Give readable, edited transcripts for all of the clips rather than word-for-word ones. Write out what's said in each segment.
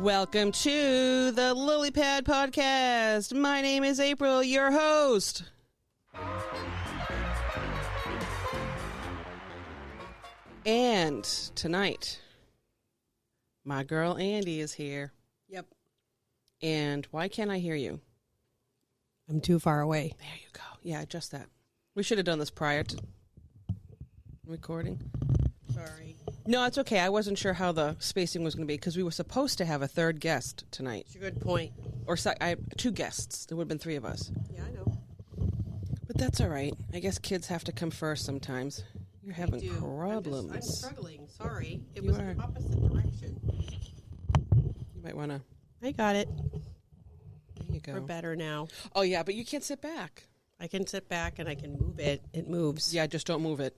Welcome to the Lily Pad Podcast. My name is April, your host. And tonight, my girl Andy is here. Yep. And why can't I hear you? I'm too far away. There you go. Yeah, just that. We should have done this prior to recording. Sorry. No, it's okay. I wasn't sure how the spacing was going to be because we were supposed to have a third guest tonight. It's a good point. Or two guests. There would have been three of us. Yeah, I know. But that's all right. I guess kids have to come first sometimes. You're having problems. I'm struggling. Sorry. It You was are. the opposite direction. You might want to... I got it. There you go. We're better now. Oh, yeah, but you can't sit back. I can sit back and I can move it. It moves. Yeah, just don't move it.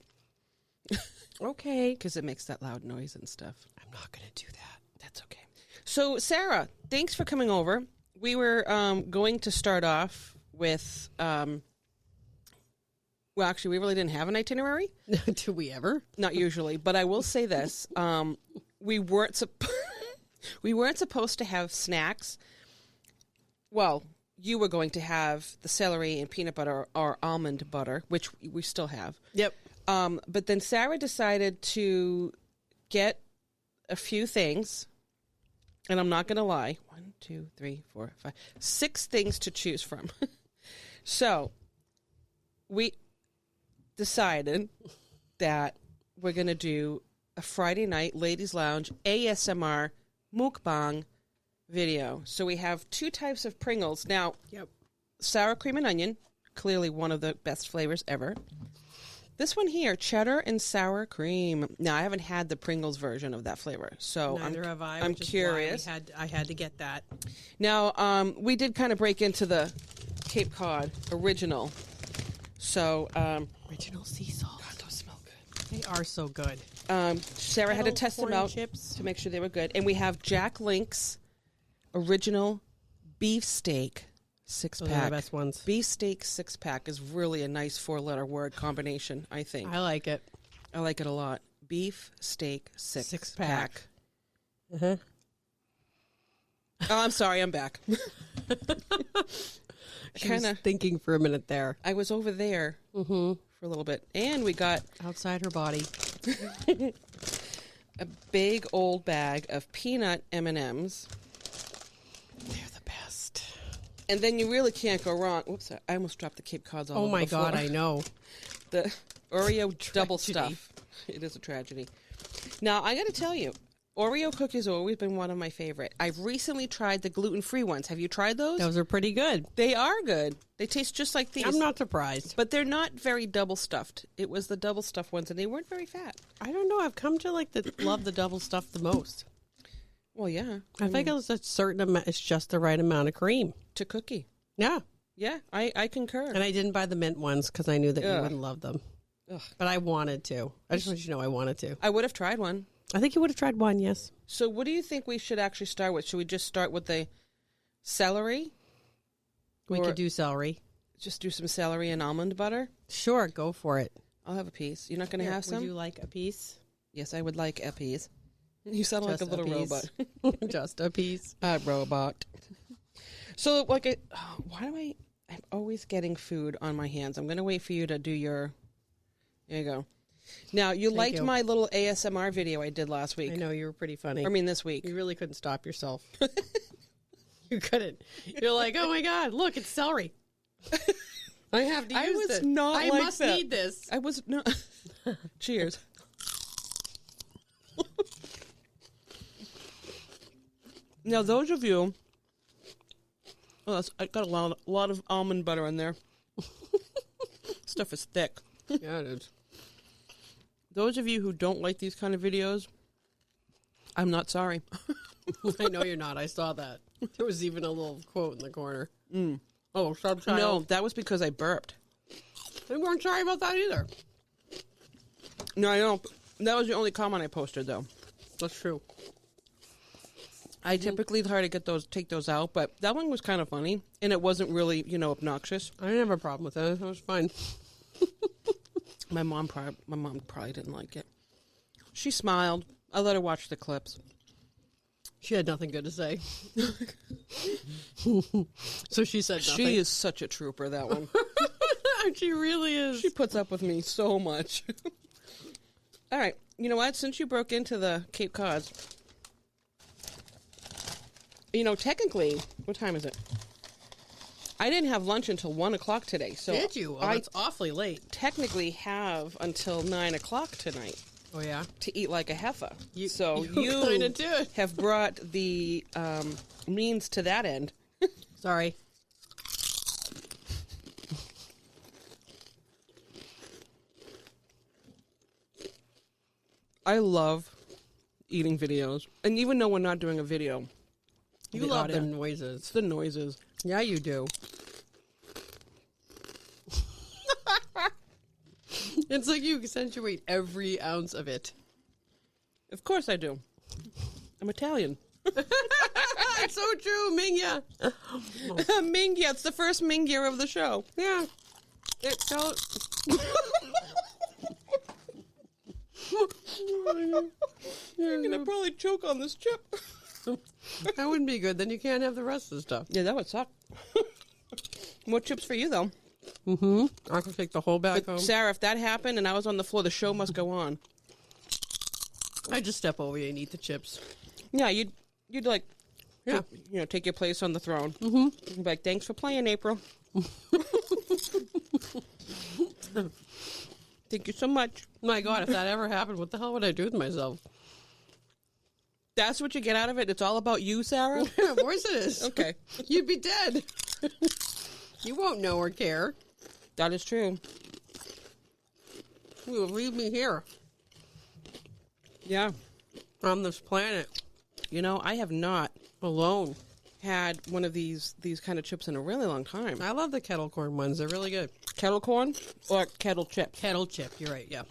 Okay. Because it makes that loud noise and stuff. I'm not going to do that. That's okay. So, Sarah, thanks for coming over. We were going to start off with... well, actually, we really didn't have an itinerary. Do we ever? Not usually, but I will say this: we weren't supposed to have snacks. Well, you were going to have the celery and peanut butter or almond butter, which we still have. Yep. But then Sarah decided to get a few things, and I'm not going to lie: 1, 2, 3, 4, 5, 6 things to choose from. So we decided that we're going to do a Friday night ladies lounge ASMR mukbang video. So we have 2 types of Pringles. Now, Yep. sour cream and onion, clearly one of the best flavors ever. This one here, cheddar and sour cream. Now, I haven't had the Pringles version of that flavor, so Neither have I. I'm which is why curious. I had to get that. Now, we did kind of break into the Cape Cod original. So, Original sea salt. God, those smell good. They are so good. Sarah had to Kettle test them corn out chips. to make sure they were good. And we have Jack Link's original beef steak 6-pack. Those are the best ones. Beef steak 6-pack is really a nice 4-letter word combination, I think. I like it. I like it a lot. Beef steak 6-pack. 6-pack. Uh-huh. Oh, I'm sorry, I'm back. She was thinking for a minute there. I was over there for a little bit. And we got Outside her body. a big old bag of peanut M&Ms. They're the best. And then you really can't go wrong. Whoops, I almost dropped the Cape Cods all Oh over my the floor. God, I know. The Oreo double Tragedy. stuff. It is a tragedy. Now, I got to tell you, Oreo cookies have always been one of my favorite. I've recently tried the gluten-free ones. Have you tried those? Those are pretty good. They are good. They taste just like these. I'm not surprised. But they're not very double-stuffed. It was the double-stuffed ones, and they weren't very fat. I don't know. I've come to love the double stuff the most. Well, yeah. I think it's a certain amount. It's just the right amount of cream. To cookie. Yeah. Yeah, I concur. And I didn't buy the mint ones because I knew that you Ugh. wouldn't love them. Ugh. But I wanted to. I just want you to know I wanted to. I would have tried one. I think you would have tried one, yes. So what do you think we should actually start with? Should we just start with the celery? We Or could do celery. just do some celery and almond butter? Sure, go for it. I'll have a piece. You're not going to have some? Would you like a piece? Yes, I would like a piece. You sound like a Just a little piece. robot. Just a piece. A robot. So, I'm always getting food on my hands. I'm going to wait for you to do your, there you go. Now, you liked you. my little ASMR video I did last week. I know, you were pretty funny. I mean, this week. You really couldn't stop yourself. You couldn't. You're like, oh my God, look, it's celery. I have to use I was this. not I like must that. need this. I was not. Cheers. Now, those of you, I got a lot of almond butter in there. Stuff is thick. Yeah, it is. Those of you who don't like these kind of videos, I'm not sorry. I know you're not. I saw that. There was even a little quote in the corner. Oh, subtitle. No, that was because I burped. We weren't sorry about that either. No, I don't. That was the only comment I posted, though. That's true. I typically try to take those out, but that one was kind of funny, and it wasn't really, obnoxious. I didn't have a problem with it. It was fine. My mom probably didn't like it. She smiled. I let her watch the clips. She had nothing good to say. So she said nothing. She is such a trooper, that one. She really is. She puts up with me so much. All right. You know what? Since you broke into the Cape Cods, technically, what time is it? I didn't have lunch until 1 o'clock today. So did you? Oh, that's awfully late. Technically have until 9 o'clock tonight. Oh, yeah? To eat like a heifer. You you do. have brought the means to that end. Sorry. I love eating videos. And even though we're not doing a video, You love the noises. It's the noises. Yeah, you do. It's like you accentuate every ounce of it. Of course I do. I'm Italian. That's so true, Mingya. Mingya. It's the first Mingya of the show. Yeah. It's so... You're going to probably choke on this chip. That wouldn't be good. Then you can't have the rest of the stuff. Yeah, that would suck. More chips for you, though. Mm-hmm. I can take the whole bag home. Sarah, if that happened and I was on the floor, the show must go on. I'd just step over you and eat the chips. Yeah, you'd like, Yeah. take your place on the throne. Mm-hmm. You'd be like, thanks for playing, April. Thank you so much. My God, if that ever happened, what the hell would I do with myself? That's what you get out of it? It's all about you, Sarah? Of course it is. Okay. You'd be dead. You won't know or care. That is true. You will leave me here Yeah. on this planet I have not alone. had one of these kind of chips in a really long time. I love the kettle corn ones. They're really good. Kettle corn or kettle chips? Kettle chip. You're right. Yeah.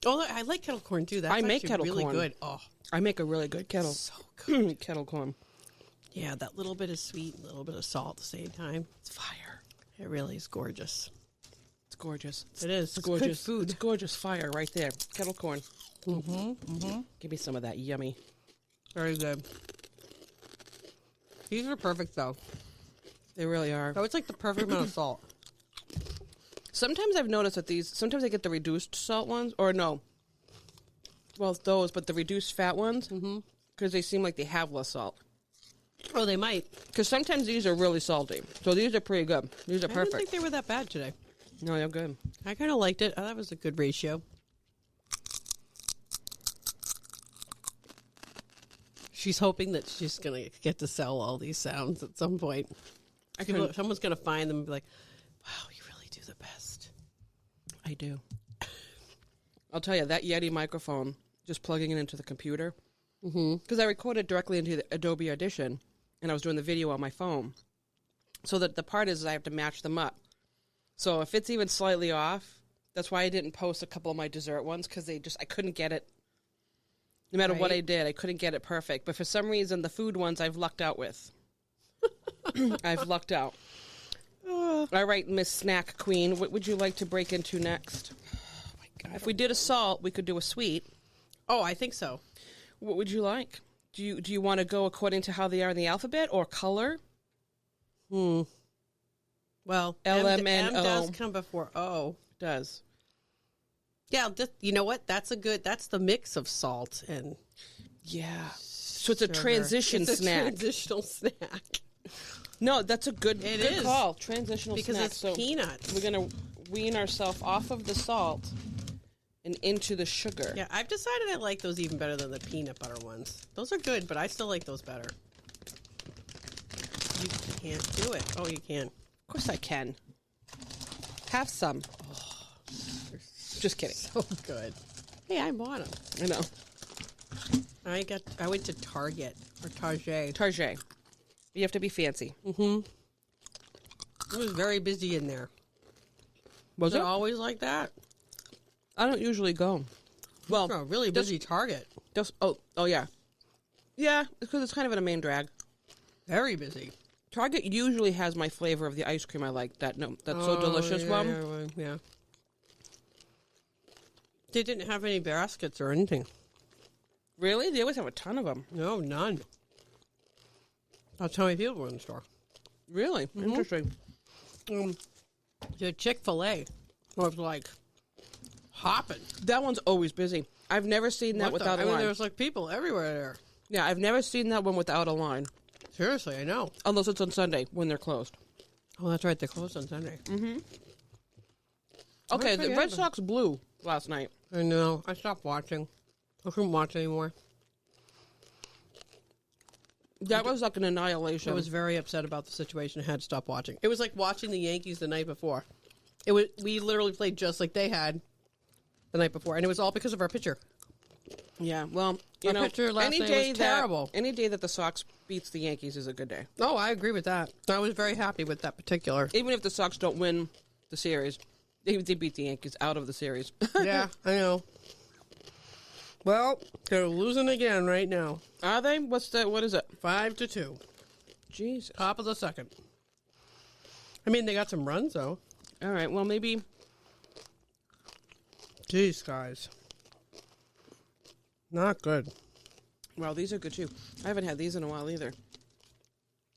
Oh, I like kettle corn too. That's I make actually kettle really corn. good. Oh, I make a really good kettle. so good. Kettle corn. Yeah, that little bit of sweet, a little bit of salt at the same time. It's fire. It really is gorgeous. It's gorgeous. It is. It's gorgeous good food. It's gorgeous fire right there. Kettle corn. Mm-hmm. Mm-hmm. Give me some of that yummy. Very good. These are perfect though. They really are. So it's like the perfect amount of salt. Sometimes I've noticed that sometimes I get the reduced salt ones, or no. Well, it's those, but the reduced fat ones, because they seem like they have less salt. Oh, they might. Because sometimes these are really salty. So these are pretty good. These are I didn't perfect. think they were that bad today. No, they're good. I kind of liked it. That was a good ratio. She's hoping that she's going to get to sell all these sounds at some point. Someone's going to find them and be like, wow, you really do the best. I do. I'll tell you, that Yeti microphone, just plugging it into the computer, because I recorded directly into the Adobe Audition, and I was doing the video on my phone. So that the part is I have to match them up. So if it's even slightly off, that's why I didn't post a couple of my dessert ones, because I couldn't get it. No matter what I did, I couldn't get it perfect. But for some reason, the food ones I've lucked out with. I've lucked out. All right, Miss Snack Queen, what would you like to break into next? Oh, my God. If we did a salt, we could do a sweet. Oh, I think so. What would you like? Do you want to go according to how they are in the alphabet or color? Well, L, M M, N, O. does come before O. Does. Yeah, you know what? That's the mix of salt and Yeah. So it's a sugar. transition It's a snack. transitional snack. No, that's a good is. call. Transitional Because snack. it's So peanuts. we're going to wean ourselves off of the salt and into the sugar. Yeah, I've decided I like those even better than the peanut butter ones. Those are good, but I still like those better. You can't do it. Oh, you can. Of course I can. Have some. Just kidding. So good. Hey, I bought them. I know. I went to Target or Target. Target. You have to be fancy. It was very busy in there. Was Is it it? always like that? I don't usually go. Well, Oh, really busy Target. oh yeah. Yeah, it's because it's kind of in a main drag. Very busy. Target usually has my flavor of the ice cream I like. That's so delicious one. Yeah. They didn't have any baskets or anything. Really? They always have a ton of them. No, none. That's how many people were in the store. Really? Interesting. The Chick-fil-A was like hopping. That one's always busy. I've never seen that without a line. There's like people everywhere there. Yeah, I've never seen that one without a line. Seriously, I know. Unless it's on Sunday when they're closed. Oh, that's right. They're closed on Sunday. Okay, the Red Sox blew last night. I know. I stopped watching. I couldn't watch anymore. That was like an annihilation. I was very upset about the situation. I had to stop watching. It was like watching the Yankees the night before. We literally played just like they had the night before, and it was all because of our pitcher. Yeah, well, Our pitcher last night was terrible. Any day that the Sox beats the Yankees is a good day. Oh, I agree with that. I was very happy with that particular. Even if the Sox don't win the series, they beat the Yankees out of the series. Yeah, I know. Well, they're losing again right now. Are they? What is it? 5-2. Jesus. Top of the second. I mean, they got some runs, though. All right, well, maybe. Jeez, guys. Not good. Well, these are good, too. I haven't had these in a while, either.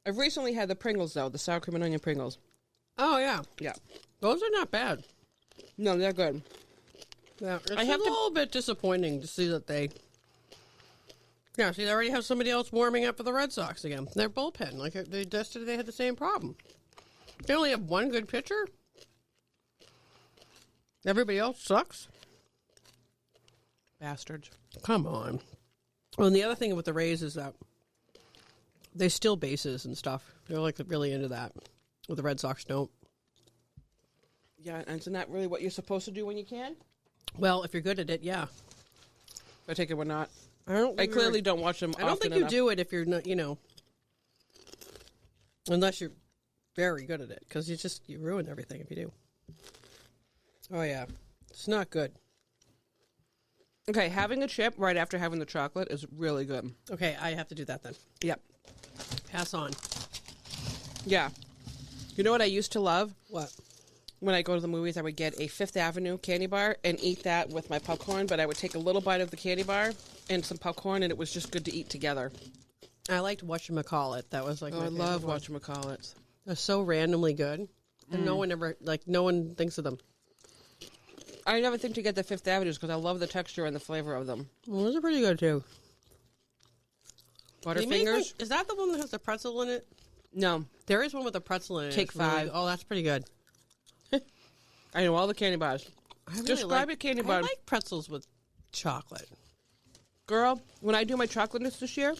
I've recently had the Pringles, though, the sour cream and onion Pringles. Oh, yeah. Yeah. Those are not bad. No, they're good. Yeah, it's a little bit disappointing to see that they... Yeah, see, they already have somebody else warming up for the Red Sox again. Their bullpen, like yesterday, they had the same problem. They only have one good pitcher. Everybody else sucks. Bastards. Come on. Well, and the other thing with the Rays is that they steal bases and stuff. They're like really into that. Well, the Red Sox don't. Yeah, and isn't that really what you're supposed to do when you can? Well, if you're good at it, yeah. I take it we're not. I clearly don't watch them. I don't think you do it if you're not, unless you're very good at it, because you ruin everything if you do. Oh yeah, it's not good. Okay, having a chip right after having the chocolate is really good. Okay, I have to do that then. Yep. Pass on. Yeah. You know what I used to love? What? When I go to the movies, I would get a Fifth Avenue candy bar and eat that with my popcorn, but I would take a little bite of the candy bar and some popcorn, and it was just good to eat together. I liked whatchamacallit. That was like I love whatchamacallits. They're so randomly good, and no one thinks of them. I never think to get the Fifth Avenues because I love the texture and the flavor of them. Well, those are pretty good too. Butterfingers? Is that the one that has the pretzel in it? No. There is one with a pretzel in it. Take 5. Oh, that's pretty good. I know all the candy bars. Describe a candy bar. I like pretzels with chocolate. Girl, when I do my chocolateness this year,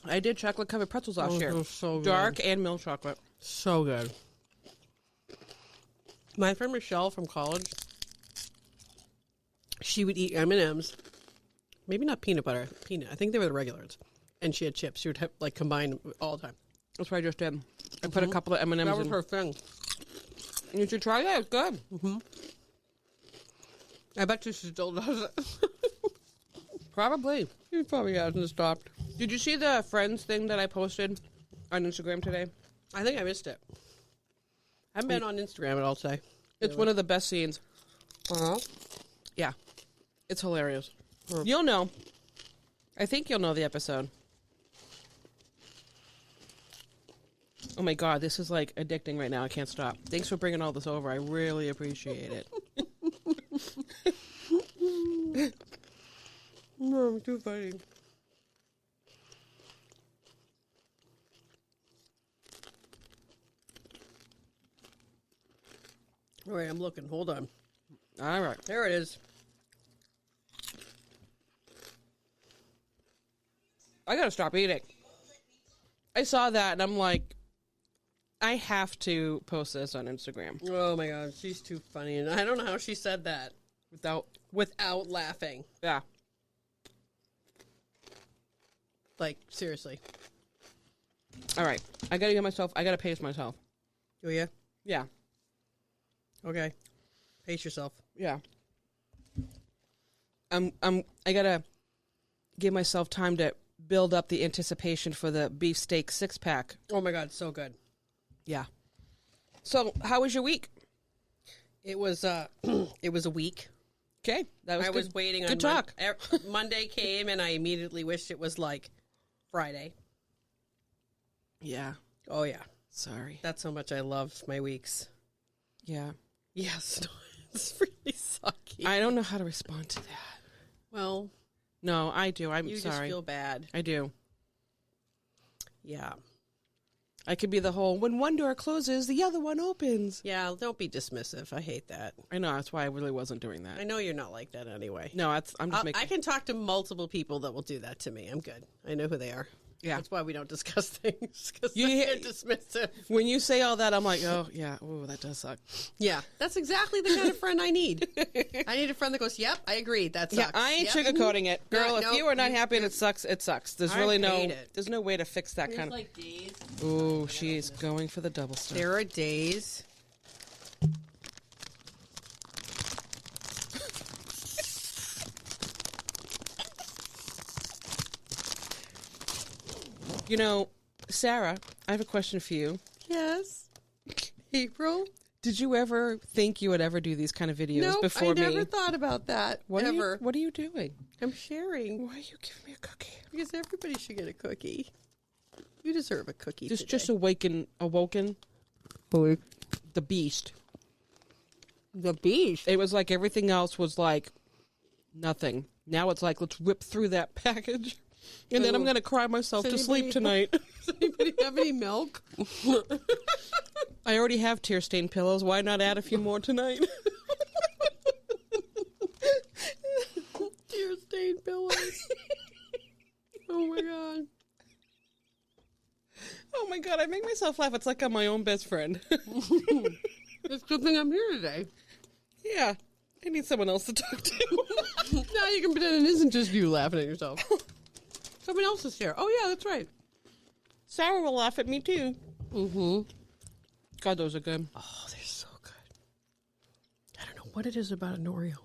I did chocolate covered pretzels last year. So good. Dark and milk chocolate. So good. My friend Michelle from college, she would eat M&Ms. Maybe not peanut butter. Peanut. I think they were the regulars. And she had chips. She would have, combine them all the time. That's what I just did. I put a couple of M&Ms in. That was her thing. You should try that. It's good. I bet you she still does it. Probably. She probably hasn't stopped. Did you see the Friends thing that I posted on Instagram today? I think I missed it. I haven't been on Instagram at all today. It's one of the best scenes. Uh-huh. Yeah. It's hilarious. You'll know. I think you'll know the episode. Oh my God, this is like addicting right now. I can't stop. Thanks for bringing all this over. I really appreciate it. No, too funny. All right, I'm looking. Hold on. All right. There it is. I gotta stop eating. I saw that and I'm like, I have to post this on Instagram. Oh my God, she's too funny. And I don't know how she said that without laughing. Yeah. Like, seriously. All right. I gotta pace myself. Oh, yeah? Yeah. Okay. Pace yourself. Yeah. I gotta give myself time to build up the anticipation for the beefsteak 6-pack. Oh my God, so good. Yeah. So, how was your week? It was it was a week. Okay, that was I good. was waiting. Good talk. Monday came, and I immediately wished it was like Friday. Yeah. Oh, yeah. Sorry. That's how much I love my weeks. Yeah. Yes. It's really sucky. I don't know how to respond to that. Well, no, I do. I'm you sorry. just feel bad. I do. Yeah. I could be the whole, when one door closes, the other one opens. Yeah, don't be dismissive. I hate that. I know. That's why I really wasn't doing that. I know you're not like that anyway. No, I'm just making... I can talk to multiple people that will do that to me. I'm good. I know who they are. Yeah. That's why we don't discuss things, because You they're hear- dismissive. When you say all that, I'm like, oh, yeah. Oh, that does suck. Yeah, that's exactly the kind of friend I need. I need a friend that goes, yep, I agree. That sucks. Yeah, I ain't Yep. sugarcoating it. Girl, No, if you are not happy and it sucks, it sucks. There's I really hate no way to fix that There's kind of... like days. Oh, she's going for the double stuff. There are days. You know, Sarah, I have a question for you. Yes. April? Did you ever think you would ever do these kind of videos Nope, before I me? never thought about that. What ever. What are you doing? I'm sharing. Why are you giving me a cookie? Because everybody should get a cookie. You deserve a cookie This today. just awoken the beast. The beast. It was like everything else was like nothing. Now it's like, let's rip through that package. And then I'm going to cry myself to sleep tonight. Does anybody have any milk? I already have tear-stained pillows. Why not add a few more tonight? Tear-stained pillows. Oh, my God. Oh my God, I make myself laugh. It's like I'm my own best friend. It's a good thing I'm here today. Yeah, I need someone else to talk to. Now you can pretend it isn't just you laughing at yourself. Someone else is here. Oh, yeah, that's right. Sarah will laugh at me too. Mm-hmm. God, those are good. Oh, they're so good. I don't know what it is about an Oreo.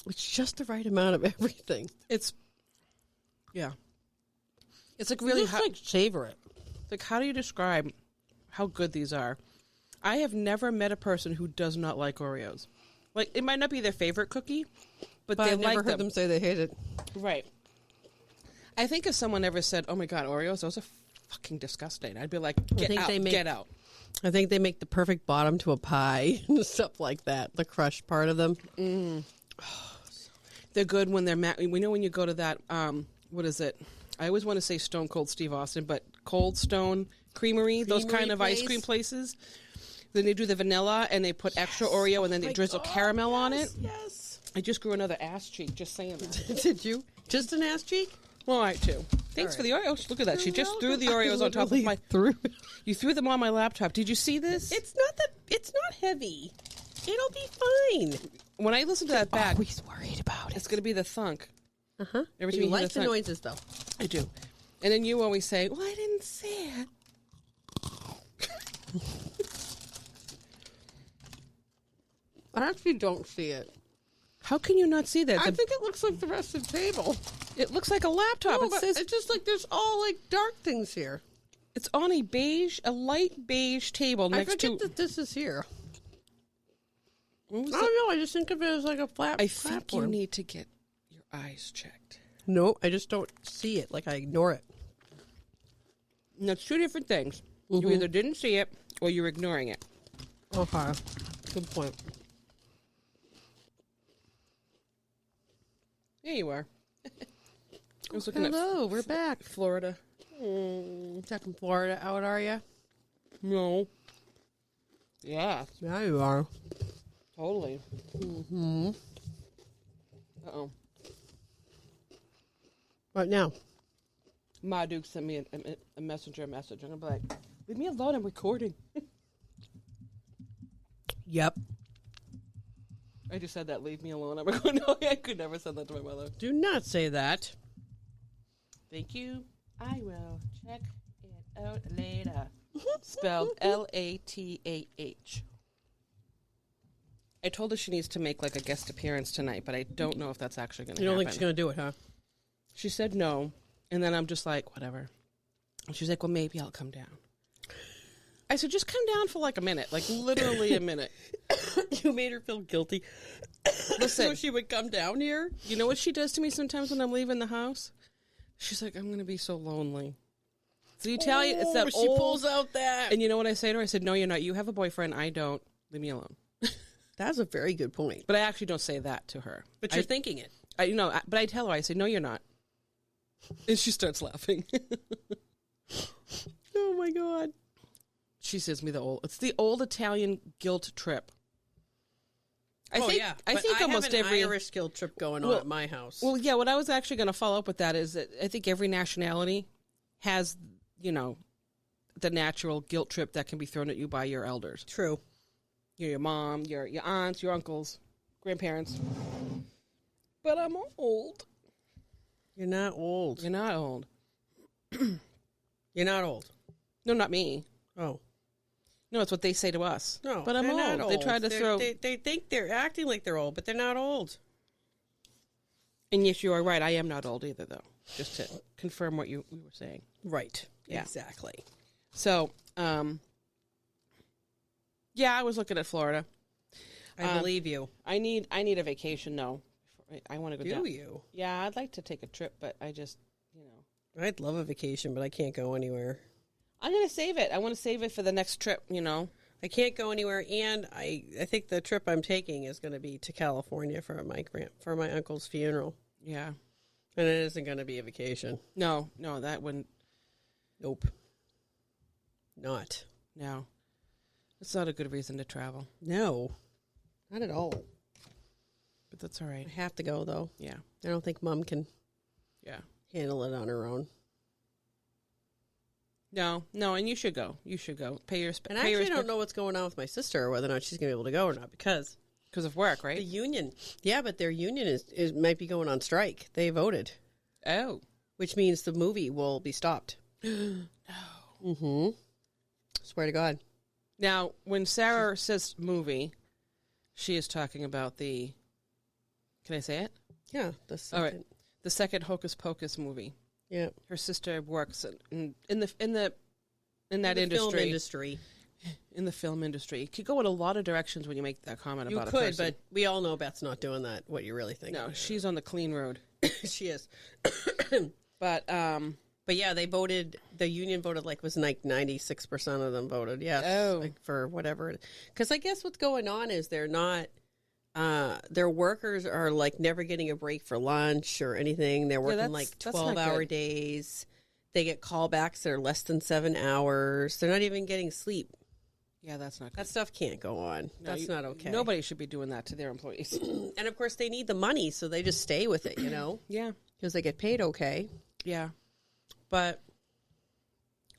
It's just the right amount of everything. It's like Really, really just like savor it. like how do you describe how good these are? I have never met a person who does not like Oreos. Like, it might not be their favorite cookie, but they I've never like heard them say they hate it. Right. I think if someone ever said, "Oh my God, Oreos, those are fucking disgusting," I'd be like, "Get out, get out." I think they make the perfect bottom to a pie and stuff like that. The crushed part of them. They're good when they're we know when you go to that what is it? I always want to say Stone Cold Steve Austin, but Cold Stone Creamery, those kind of ice cream places. Then they do the vanilla and they put extra Oreo and then they drizzle caramel on it. Yes. I just grew another ass cheek just saying that. Did you? Just an ass cheek? Well, I too. Thanks for the Oreos. Look at that. She just threw the Oreos on top of my. You threw them on my laptop. Did you see this? It's not heavy. It'll be fine. When I listen to that back, Always worried about it's going to be the thunk. Uh-huh. Every time You you hear like the thunk. noises, though. I do. And then you always say, "Well, I didn't say it." I actually don't see it. How can you not see that? I think it looks like the rest of the table. It looks like a laptop. No, It but says it's just like there's all like dark things here. it's on a light beige table I next forget to. that this is here. What was I the- don't know. I just think of it as like a flat I think you platform. need to get your eyes checked. No, I just don't see it. Like I ignore it. And that's two different things. You either didn't see it or you're ignoring it. Okay. Good point. There you are. I was looking Hello, we're back. at Florida. Back in Florida out, are you? No. Yeah, Yeah, you are. totally. Mm-hmm. Uh-oh. Right now. Ma Duke sent me a messenger message. I'm going to be like, leave me alone. I'm recording. Yep. I just said that. Leave me alone. I'm recording. No, I could never send that to my mother. Do not say that. Thank you. I will check it out later. Spelled Latah. I told her she needs to make like a guest appearance tonight, but I don't know if that's actually going to You happen. don't think she's going to do it, huh? She said no, and then I'm just like, whatever. And she's like, well, maybe I'll come down. I said, just come down for like a minute, like literally a minute. You made her feel guilty. Listen, So she would come down here? you know what she does to me sometimes when I'm leaving the house? She's like, I'm going to be so lonely. It's the Italian. It's that she old. pulls out that. And you know what I say to her? I said, "No, you're not. You have a boyfriend. I don't. Leave me alone." That's a very good point. But I actually don't say that to her. But you're thinking it. But I tell her, I say, "No, you're not," and she starts laughing. Oh my God! She says me it's the old Italian guilt trip. I think almost have an every Irish guilt trip going on at my house. Well, yeah. What I was actually going to follow up with that is that I think every nationality has, the natural guilt trip that can be thrown at you by your elders. True. Your mom, your aunts, your uncles, grandparents. But I'm old. You're not old. You're not old. You're not old. No, not me. Oh. No, it's what they say to us. No, but I'm they're old. not old. They try to throw. They think they're acting like they're old, but they're not old. And yes, you are right. I am not old either, though. Just to confirm what we were saying. Right. Yeah. Exactly. So, yeah, I was looking at Florida. I believe you. I need a vacation, though. I want to go down. Do you? Yeah, I'd like to take a trip, but I just, I'd love a vacation, but I can't go anywhere. I'm going to save it. I want to save it for the next trip, I can't go anywhere, and I think the trip I'm taking is going to be to California for my uncle's funeral. Yeah. And it isn't going to be a vacation. No, that wouldn't. Nope. Not. No. It's not a good reason to travel. No. Not at all. But that's all right. I have to go, though. Yeah. I don't think Mom can handle it on her own. No, and you should go. You should go. Pay your And I actually don't know what's going on with my sister or whether or not she's going to be able to go or not because of work, right? The union. Yeah, but their union is might be going on strike. They voted. Oh. Which means the movie will be stopped. No. Mm-hmm. Swear to God. Now, when Sarah says movie, she is talking about the. Can I say it? Yeah. All right. The second Hocus Pocus movie. Yeah. Her sister works in that industry. Film industry. In the film industry. It could go in a lot of directions when you make that comment about a person. You could, but we all know Beth's not doing that, what you really think. No, she's on the clean road. She is. But yeah, they voted, the union voted was 96% of them voted yes. Oh. For whatever. Because I guess what's going on is they're not, their workers are never getting a break for lunch or anything. They're working 12-hour days. They get callbacks that are less than 7 hours. They're not even getting sleep. Yeah, that's not good. That stuff can't go on. No, that's not okay. Nobody should be doing that to their employees. And of course, they need the money, so they just stay with it, Yeah. Because they get paid okay. Yeah. But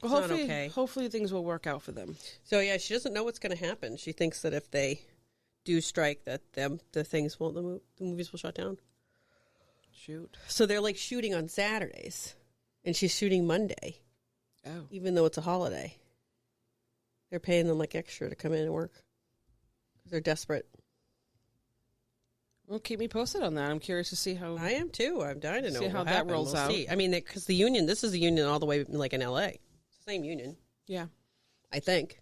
well, hopefully, not okay. Hopefully things will work out for them. So, yeah, she doesn't know what's going to happen. She thinks that if they do strike, that the movies will shut down. Shoot. So they're shooting on Saturdays, and she's shooting Monday. Oh. Even though it's a holiday. They're paying them extra to come in and work. Because they're desperate. Well, keep me posted on that. I'm curious to see how. I am too. I'm dying to know how that rolls out. See. I mean, because the union, this is the union all the way in L.A. It's the same union. Yeah. I think.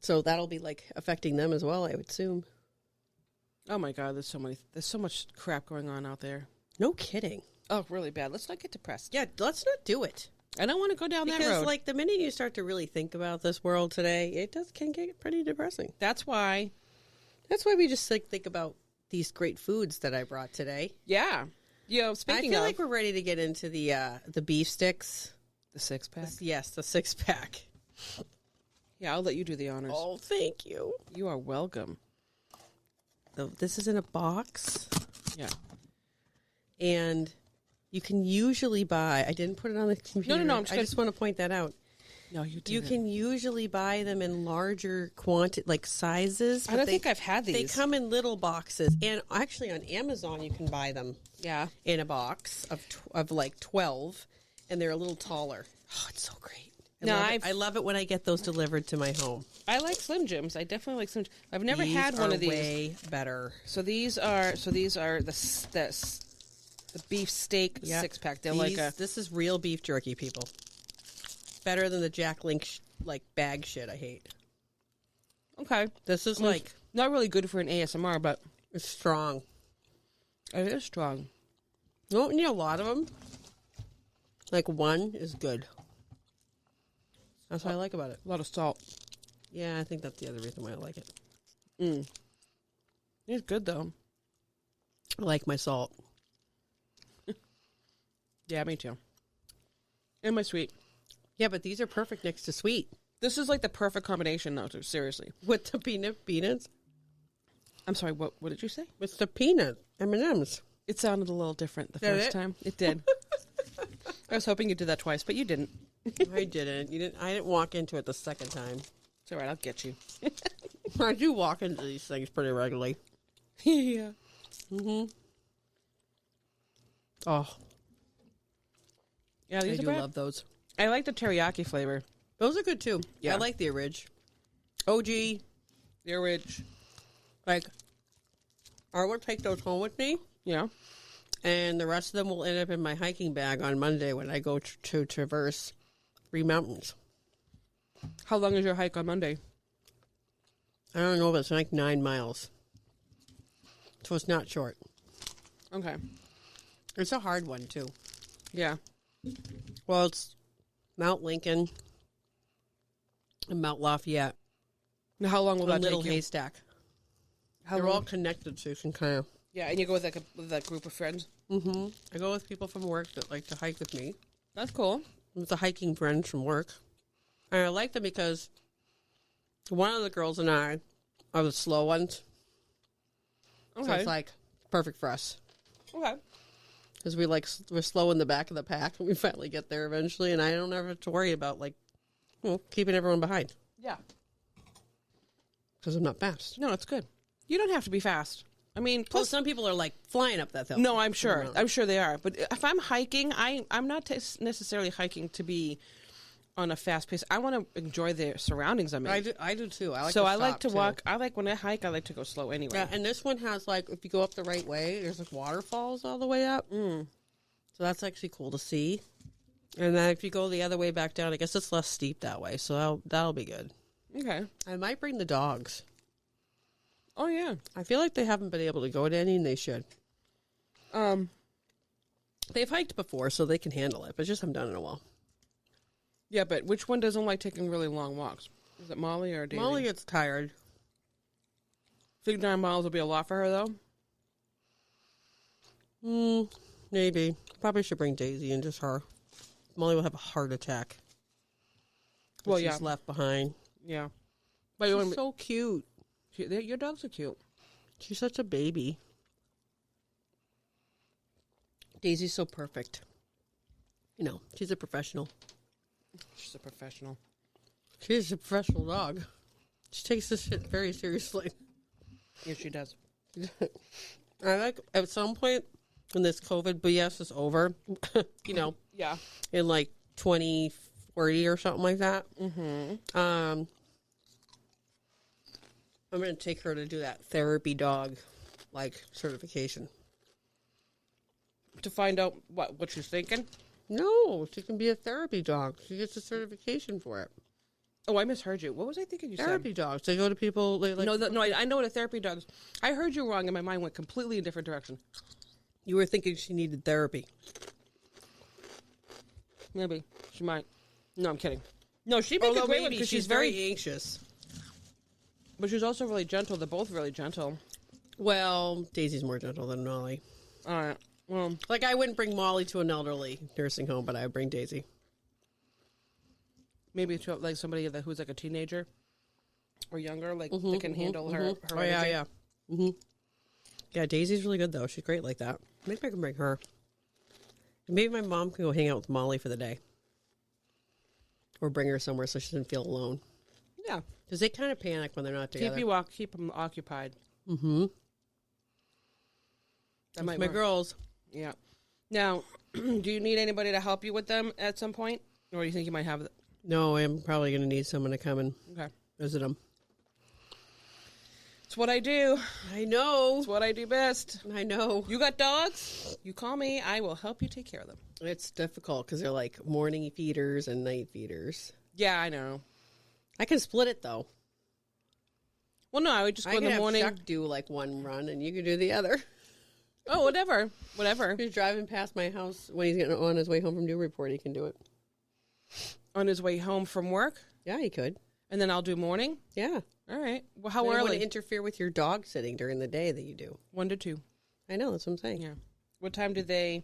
So that'll be affecting them as well, I would assume. Oh my God, there's so much crap going on out there. No kidding. Oh, really bad. Let's not get depressed. Yeah, let's not do it. I don't want to go down that road. Because the minute you start to really think about this world today, it can get pretty depressing. That's why we just think about these great foods that I brought today. Yeah. Speaking I feel like we're ready to get into the beef sticks. The 6-pack? Yes, the 6-pack. Yeah, I'll let you do the honors. Oh, thank you. You are welcome. So this is in a box. Yeah. And you can usually buy, I didn't put it on the computer. No, I just want to point that out. No, you didn't. You can usually buy them in larger sizes. I don't think I've had these. They come in little boxes. And actually on Amazon you can buy them. Yeah. In a box of 12. And they're a little taller. Oh, it's so great. I love it when I get those delivered to my home. I like Slim Jims. I definitely like Slim Jims. I've never had one of these. Way better. So these are the beef steak 6-pack. They're this is real beef jerky, people. Better than the Jack Link bag shit I hate. Okay. This is not really good for an ASMR, but it's strong. It is strong. You don't need a lot of them. One is good. That's what I like about it. A lot of salt. Yeah, I think that's the other reason why I like it. It's good, though. I like my salt. Yeah, me too. And my sweet. Yeah, but these are perfect next to sweet. This is like the perfect combination, though, seriously. With the peanuts? I'm sorry, what did you say? With the peanut M&Ms. It sounded a little different the first time. It did. I was hoping you did that twice, but you didn't. I didn't. I didn't walk into it the second time. It's all right, I'll get you. I do walk into these things pretty regularly. Yeah. Oh. Yeah, these I are do bad. love those. I like the teriyaki flavor. Those are good too. Yeah. I like the Orig. OG. The rich. Like, I will take those home with me, Yeah. and the rest of them will end up in my hiking bag on Monday when I go to traverse 3 mountains. How long is your hike on Monday? I don't know, but it's like 9 miles. So it's not short. Okay. It's a hard one, too. Yeah. Well, it's Mount Lincoln and Mount Lafayette. Now, how long will A that little take you? haystack. How They're long? all connected, so you can kind of... Yeah, and you go with that group of friends. I go with people from work that like to hike with me. That's cool. With the hiking friends from work. And I like them because one of the girls and I are the slow ones. Okay. So it's like perfect for us. Okay. Because we're slow in the back of the pack and we finally get there eventually. And I don't ever have to worry about keeping everyone behind. Yeah. Because I'm not fast. No, it's good. You don't have to be fast. I mean, Well, plus, some people are like flying up that hill. no, I'm sure. I'm sure they are. But if I'm hiking, I'm not necessarily hiking to be on a fast pace. I want to enjoy the surroundings I'm in. I do too. I like So to I like stop, to too. walk. I like when I hike. I like to go slow anyway. Yeah, and this one has if you go up the right way, there's waterfalls all the way up. So that's actually cool to see. And then if you go the other way back down, I guess it's less steep that way. So that'll be good. Okay. I might bring the dogs. Oh yeah. I feel like they haven't been able to go to any, and they should. They've hiked before, so they can handle it, but just haven't done it in a while. Yeah, but which one doesn't like taking really long walks? Is it Molly or Daisy? Molly gets tired. 9 miles will be a lot for her, though. Maybe. Probably should bring Daisy and just her. Molly will have a heart attack. Well, She's yeah. left behind. Yeah. But you She's want so cute. your dogs are cute. She's such a baby. Daisy's so perfect. You know, she's a professional. She's a professional. She's a professional dog. She takes this shit very seriously. Yes, she does. I like at some point when this COVID BS is over, Yeah. in 2040 or something like that. I'm going to take her to do that therapy dog certification. To find out what she's thinking. No, she can be a therapy dog. She gets a certification for it. Oh, I misheard you. What was I thinking you Therapy dogs. They go to people. They like. said? No, I know what a therapy dog is. I heard you wrong, and my mind went completely a different direction. You were thinking she needed therapy. Maybe she might. No, I'm kidding. No, she'd make a great one because she's very, anxious. but she's also really gentle. They're both really gentle. Well, Daisy's more gentle than Molly. All right. Well, I wouldn't bring Molly to an elderly nursing home, but I would bring Daisy. maybe to somebody who's a teenager or younger, that can handle her. Oh yeah. Yeah, Daisy's really good though. She's great like that. Maybe I can bring her. Maybe my mom can go hang out with Molly for the day, or bring her somewhere so she doesn't feel alone. Yeah. Because they kind of panic when they're not together. Keep them occupied. Mm-hmm. That might my work. girls. Yeah. Now, do you need anybody to help you with them at some point, or do you think you might have? No, I'm probably going to need someone to come and visit them. It's what I do. I know. It's what I do best. I know. You got dogs? You call me. I will help you take care of them. It's difficult because they're morning feeders and night feeders. Yeah, I know. I can split it though. Well, no, I would just go in the morning. Chuck do one run and you can do the other. Oh, whatever. Whatever. He's driving past my house when he's getting on his way home from Newburyport. He can do it. on his way home from work? Yeah, he could. And then I'll do morning? Yeah. All right. Well, how I don't early? want to interfere with your dog sitting during the day that you do. 1 to 2. I know, that's what I'm saying. Yeah. What time do they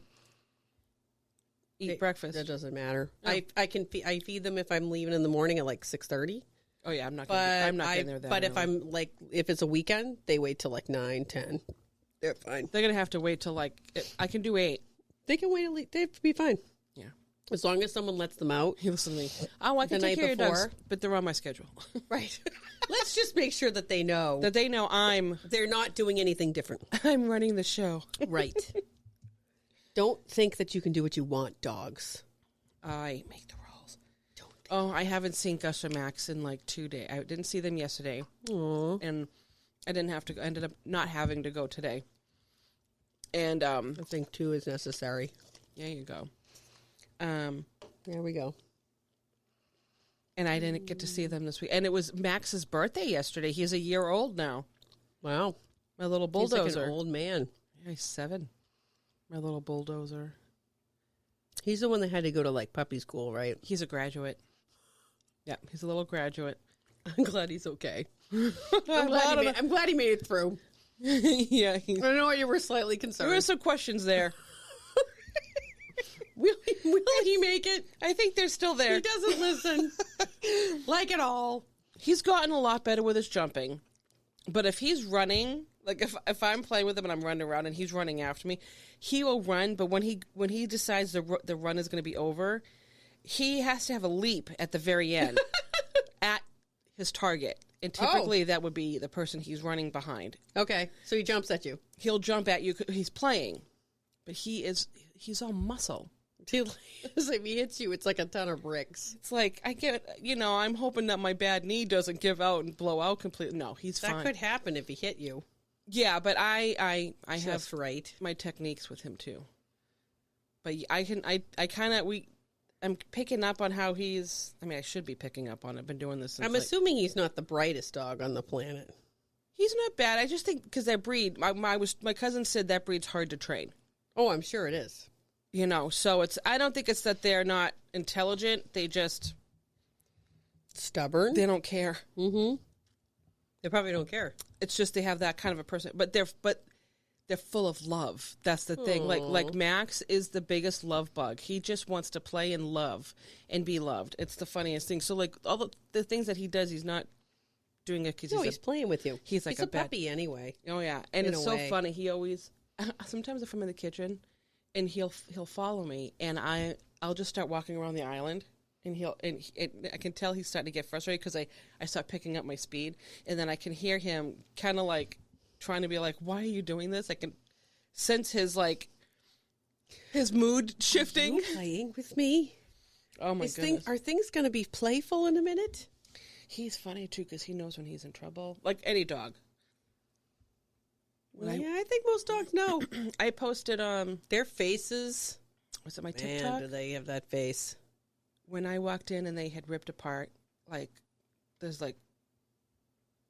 eat breakfast? That doesn't matter. Oh. I feed them if I'm leaving in the morning at like 6:30. Oh yeah, I'm not getting there that But if early. I'm if it's a weekend, they wait till like 9, 10. They're fine. They're going to have to wait till I can do 8. They can wait. They'd be fine. Yeah. As long as someone lets them out. You listen to me. Oh, I can take care of your dogs, but they're on my schedule. Right. Let's just make sure that they know. That they know They're not doing anything different. I'm running the show. Right. Don't think that you can do what you want, dogs. I make the rules. Oh, I haven't seen Gus or Max in like 2 days. I didn't see them yesterday. Aww. And I didn't have to go. I ended up not having to go today. And I think 2 is necessary. there you go. There we go. And I didn't get to see them this week. And it was Max's birthday yesterday. He's a year old now. Wow. My little He's bulldozer. like an old man. Yeah, he's 7. My little bulldozer. He's the one that had to go to like puppy school, right? He's a graduate. Yeah, he's a little graduate. I'm glad he's okay. I'm glad he made it through. Yeah, I know you were slightly concerned. there were some questions there. Will he make it? I think they're still there. He doesn't listen. Like at all. He's gotten a lot better with his jumping. But if he's running, like if I'm playing with him and I'm running around and he's running after me, he will run. But when he decides the run is going to be over, he has to have a leap at the very end at his target. And typically that would be the person he's running behind. Okay, so he jumps at you. He'll jump at you. He's playing, but he's all muscle. If he hits you, it's like a ton of bricks. It's like, I'm hoping that my bad knee doesn't give out and blow out completely. No, he's That fine. could happen if he hit you. Yeah, but I have That's right. my techniques with him too. But I'm picking up on how he's. I mean, I should be picking up on it. I've been doing this since. I'm assuming he's not the brightest dog on the planet. He's not bad. I just think because that breed, my cousin said that breed's hard to train. Oh, I'm sure it is. So I don't think it's that they're not intelligent. They just Stubborn. they don't care. Mm-hmm. They probably don't care. It's just they have that kind of a person, but they're full of love. That's the thing. Like Max is the biggest love bug. He just wants to play and love and be loved. It's the funniest thing. So like all the things that he does, he's not doing it because he's playing with you. He's like a puppy anyway. Oh yeah, and it's so funny. He always sometimes if I'm in the kitchen, and he'll follow me, and I'll just start walking around the island. And I can tell he's starting to get frustrated because I start picking up my speed, and then I can hear him kind of like trying to be like, "Why are you doing this?" I can sense his mood shifting. Are you playing with me? Oh my goodness! Are things going to be playful in a minute? He's funny too because he knows when he's in trouble, like any dog. I think most dogs know. I posted their faces. Was it my Man, TikTok? do they have that face? When I walked in and they had ripped apart, like, there's like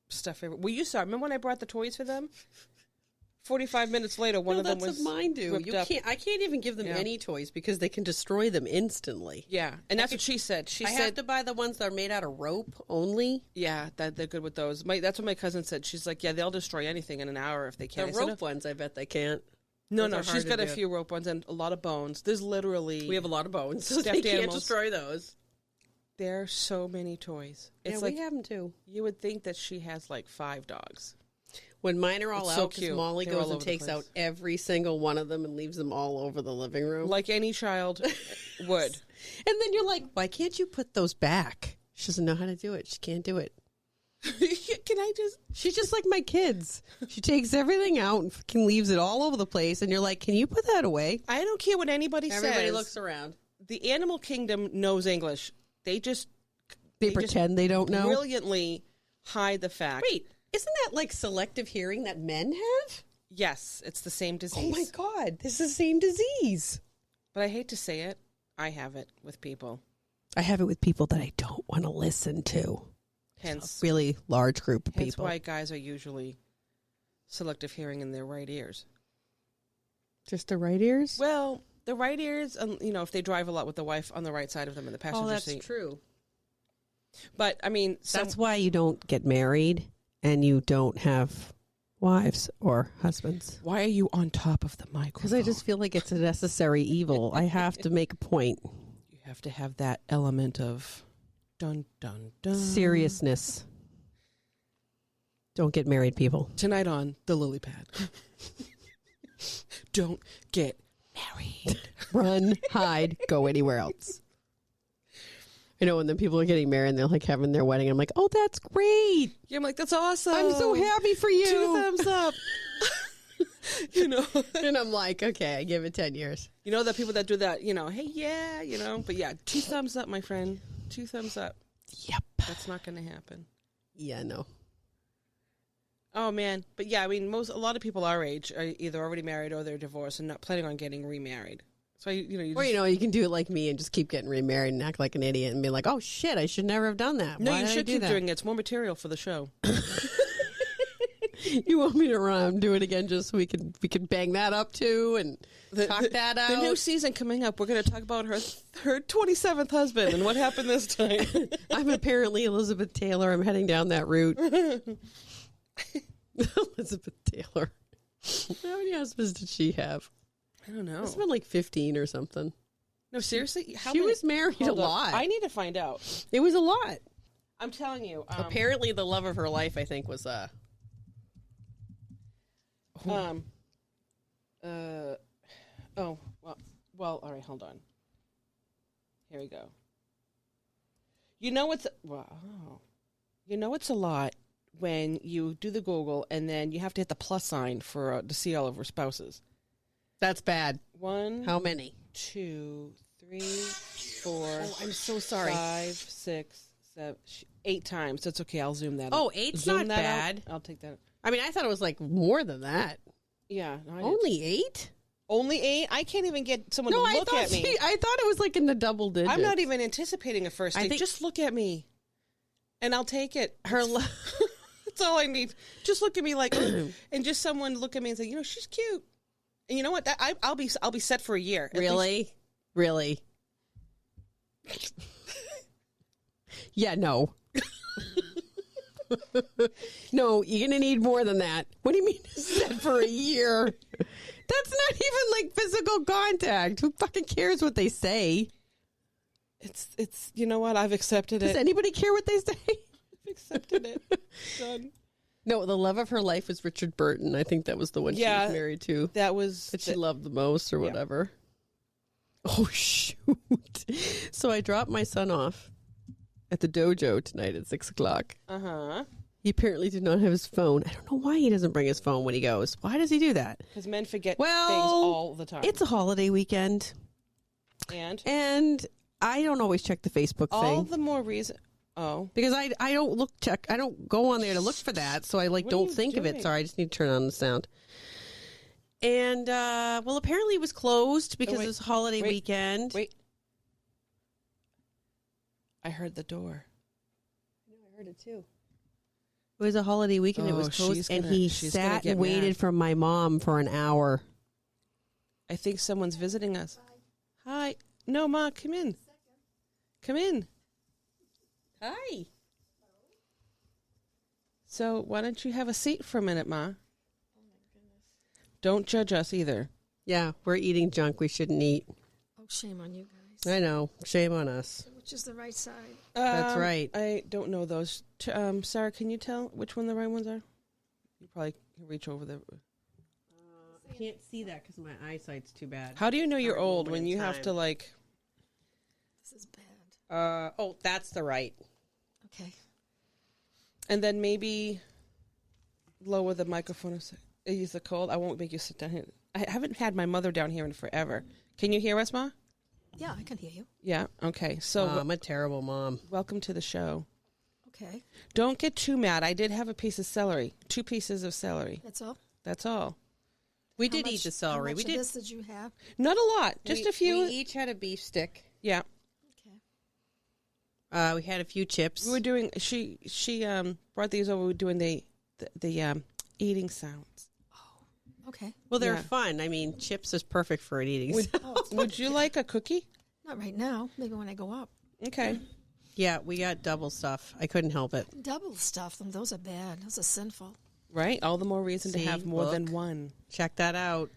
stuff everywhere. Well, you saw. Remember when I brought the toys for them? 45 minutes later, one of them was that's what mine do. ripped up. I can't even give them any toys because they can destroy them instantly. Yeah, and that's what she said. She I said have to buy the ones that are made out of rope only. Yeah, that they're good with those. That's what my cousin said. She's like, yeah, they'll destroy anything in an hour if they can. The rope ones, I bet they can't. No, she's got a few rope ones and a lot of bones. There's literally... We have a lot of bones, so stuffed they can't animals. destroy those. There are so many toys. It's we have them too. You would think that she has like 5 dogs. When mine are all It's so out, because cute. Molly They're goes all and over the takes place. out every single one of them and leaves them all over the living room. Like any child would. And then you're like, why can't you put those back? She doesn't know how to do it. She can't do it. Can I just... She's just like my kids. She takes everything out and fucking leaves it all over the place. And you're like, can you put that away? I don't care what anybody says. Everybody looks around. The animal kingdom knows English. They pretend they don't know. Brilliantly hide the fact. Wait, isn't that like selective hearing that men have? Yes, it's the same disease. Oh my God, this is the same disease. But I hate to say it, I have it with people. I have it with people that I don't want to listen to. Hence, a really large group of hence people. why guys are usually selective hearing in their right ears. Just the right ears? Well, the right ears, if they drive a lot with the wife on the right side of them in the passenger seat. That's true. But, I mean... That's why you don't get married and you don't have wives or husbands. Why are you on top of the microphone? Because I just feel like it's a necessary evil. I have to make a point. You have to have that element of dun, dun, dun. Seriousness. Don't get married, people. Tonight on The Lily Pad. Don't get married. Run, hide, go anywhere else. I know, and then people are getting married and they're like having their wedding. I'm like, oh, that's great. Yeah, I'm like, that's awesome. I'm so happy for you. 2 thumbs up. And I'm like, okay, I give it 10 years. You know, the people that do that, hey, yeah, but yeah, 2 thumbs up, my friend. 2 thumbs up. Yep. That's not going to happen. Yeah, no. Oh, man. But yeah, I mean, a lot of people our age are either already married or they're divorced and not planning on getting remarried. So, you can do it like me and just keep getting remarried and act like an idiot and be like, oh, shit, I should never have done that. No, Why you did I should do keep that? doing it. It's more material for the show. You want me to do it again just so we can bang that up too and talk that out? The new season coming up, we're going to talk about her 27th husband and what happened this time. I'm apparently Elizabeth Taylor. I'm heading down that route. Elizabeth Taylor. How many husbands did she have? I don't know. It's been like 15 or something. No, seriously? She was married a lot. I need to find out. It was a lot. I'm telling you. Apparently the love of her life, I think, was... well, all right, hold on. Here we go. It's a lot when you do the Google and then you have to hit the plus sign to see all of her spouses. That's bad. 1. How many? 2, 3, 4. Oh, I'm so sorry. 5, 6, 7, 8 times. That's okay. I'll zoom that. Oh, 8's not bad. I'll take that. I mean, I thought it was like more than that. Yeah. Only 8? Only 8? I can't even get someone to look at me. I thought it was like in the double digits. I'm not even anticipating a first date. Just look at me, and I'll take it. That's all I need. Just look at me like, and just someone look at me and say, she's cute. And you know what? I'll be set for a year. Really? Really? Yeah, no. No, you're going to need more than that. What do you mean set for a year? That's not even like physical contact. Who fucking cares what they say? It's you know what? I've accepted it. Does anybody care what they say? I've accepted it. Done. No, the love of her life was Richard Burton. I think that was the one she was married to. That she loved the most or whatever. Oh, shoot. So I dropped my son off at the dojo tonight at 6 o'clock. Uh-huh. He apparently did not have his phone. I don't know why he doesn't bring his phone when he goes. Why does he do that? Because men forget things all the time. It's a holiday weekend. And I don't always check the Facebook thing. All the more reason... Oh. Because I don't I don't go on there to look for that, so I don't think of it. Sorry, I just need to turn on the sound. And, apparently it was closed because it was holiday weekend. Wait. I heard the door. I heard it too. It was a holiday weekend. It was closed, and he sat and waited for my mom for an hour. I think someone's visiting us. Hi. No, Ma, come in. Come in. Hi. So why don't you have a seat for a minute, Ma? Oh, my goodness. Don't judge us either. Yeah, we're eating junk we shouldn't eat. Oh, shame on you guys. I know. Shame on us. So which is the right side? That's right. I don't know those. Sarah, can you tell which one the right ones are? You probably can reach over the... I can't see that because my eyesight's too bad. How do you know you're old when you have to, like... This is bad. That's the right. Okay. And then maybe lower the microphone. Use the cold. I won't make you sit down here. I haven't had my mother down here in forever. Can you hear us, Ma? Yeah, I can hear you. Yeah. Okay. So I'm a terrible mom. Welcome to the show. Okay. Don't get too mad. I did have a piece of celery. 2 pieces of celery. That's all? That's all. We did eat the celery. How much of this did you have? Not a lot. Just a few. We each had a beef stick. Yeah. We had a few chips. We were doing. She brought these over. We were doing the eating sounds. Oh, Okay. Well, they're Yeah. fun. I mean, chips is perfect for an eating. Would you like a cookie? Not right now. Maybe when I go up. Okay. Yeah, we got double stuff. I couldn't help it. Double stuff them. Those are bad. Those are sinful. Right? All the more reason to See, have more than look. one. Check that out.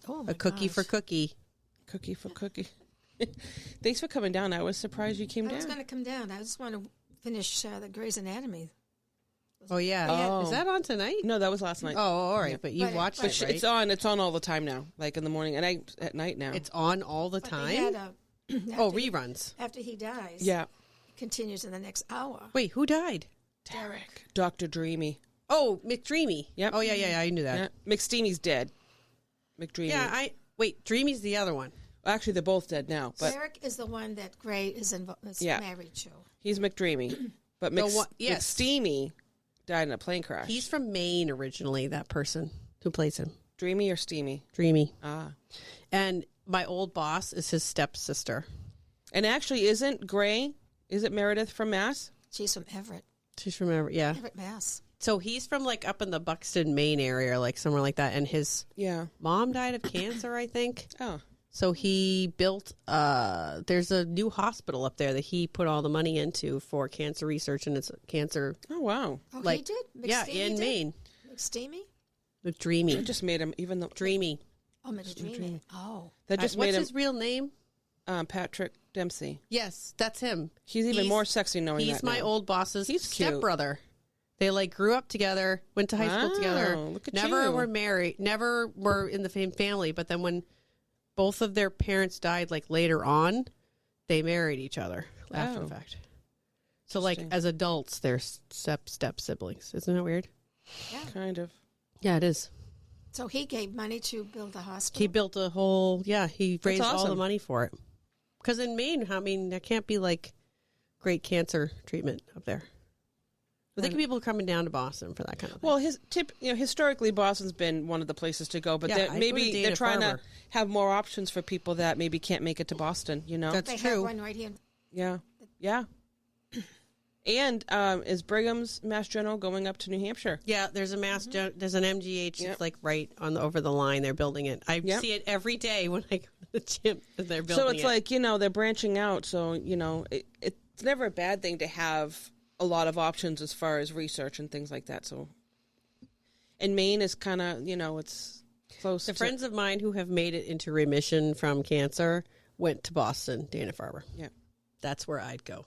Oh my A cookie gosh. for cookie. Cookie for cookie. Thanks for coming down. I was surprised you came I was down. going to come down. I just want to finish the Grey's Anatomy. Oh yeah. Oh. Is that on tonight? No, that was last night. Oh, all right. But you But- watched but it, right? It's on all the time now, like in the morning and at night now. It's on all the But they time. had Oh, after, reruns. after he dies, yeah. it continues in the next hour. Wait, who died? Derek. Dr. Dreamy. Oh, McDreamy. Yep. Oh yeah. I knew that. Yeah. McSteamy's dead. McDreamy. Yeah, Dreamy's the other one. Actually, they're both dead now, but Derek is the one that Grey is Yeah. married to. he's McDreamy. But Yes. McSteamy died in a plane crash. He's from Maine originally, that person who plays him. Dreamy or Steamy? Dreamy. Ah. And my old boss is his stepsister. And actually, isn't Gray, is it Meredith from Mass? She's from Everett. She's from Everett, Mass. So he's from like up in the Buxton, Maine area, like somewhere like that. And his Yeah. mom died of cancer, I think. Oh. So he built, there's a new hospital up there that he put all the money into for cancer research, and it's cancer. Oh, wow. Oh, Like, he did? Yeah, McSteamy in did? Maine. McSteamy? With That Dreamy. just made him, even though, Dreamy. Oh, McDreamy. Oh. that just What's made him his real name? Patrick Dempsey. Yes, that's him. He's even more sexy knowing He's that my now. old boss's He's cute. stepbrother. They like grew up together, went to high school together. Wow, look at never you. were married, never were in the same family. But then when both of their parents died, like later on, they married each other after the Oh. fact. So like as adults, they're step siblings. Isn't that weird? Kind of. Yeah, it is. So he gave money to build a hospital? He built a whole, he raised all the awesome. money for it. Because in Maine, I mean, there can't be like great cancer treatment up there. I think people are coming down to Boston for that kind of thing. Well, historically, Boston's been one of the places to go, but Yeah, I go to maybe they're Dana trying Farber. to have more options for people that maybe can't make it to Boston, you know? That's They true. have one right here. Yeah. Yeah. And is Brigham's Mass General going up to New Hampshire? Yeah, there's a there's an MGH. Yep. It's like right on over the line. They're building it. I Yep. see it every day when I go to the gym. They're building So it's it. like, they're branching out. So, it's never a bad thing to have a lot of options as far as research and things like that. So, and Maine is kind of, it's close the to friends of mine who have made it into remission from cancer went to Boston, Dana Farber. Yeah. That's where I'd go.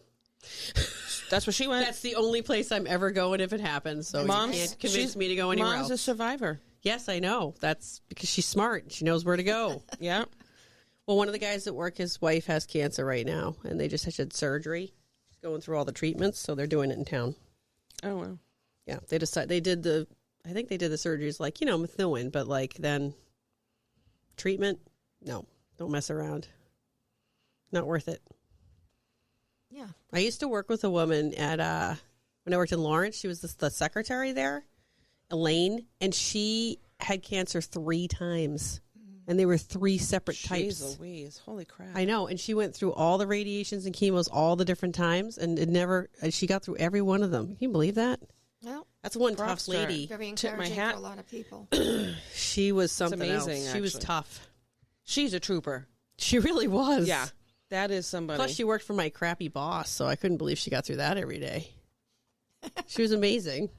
That's where she went. That's the only place I'm ever going if it happens. So you can't convince me to go anywhere Mom's else. a survivor. Yes, I know. That's because she's smart. She knows where to go. Yeah. Well, one of the guys at work, his wife has cancer right now, and they just had surgery. She's going through all the treatments, so they're doing it in town. Oh, wow. Yeah, I think they did the surgeries like, Methuen, but like then treatment, no, don't mess around. Not worth it. Yeah. I used to work with a woman at, when I worked in Lawrence, she was the secretary there, Elaine, and she had cancer 3 times. And they were 3 separate types. Jeez Louise. Holy crap. I know. And she went through all the radiations and chemos all the different times, and she got through every one of them. Can you believe that? Well, That's one Props tough to her. lady. very Tip my encouraging hat. for a lot of people. She was something amazing, else. She was actually. tough. She's a trooper. She really was. Yeah. That is somebody. Plus, she worked for my crappy boss, so I couldn't believe she got through that every day. She was amazing.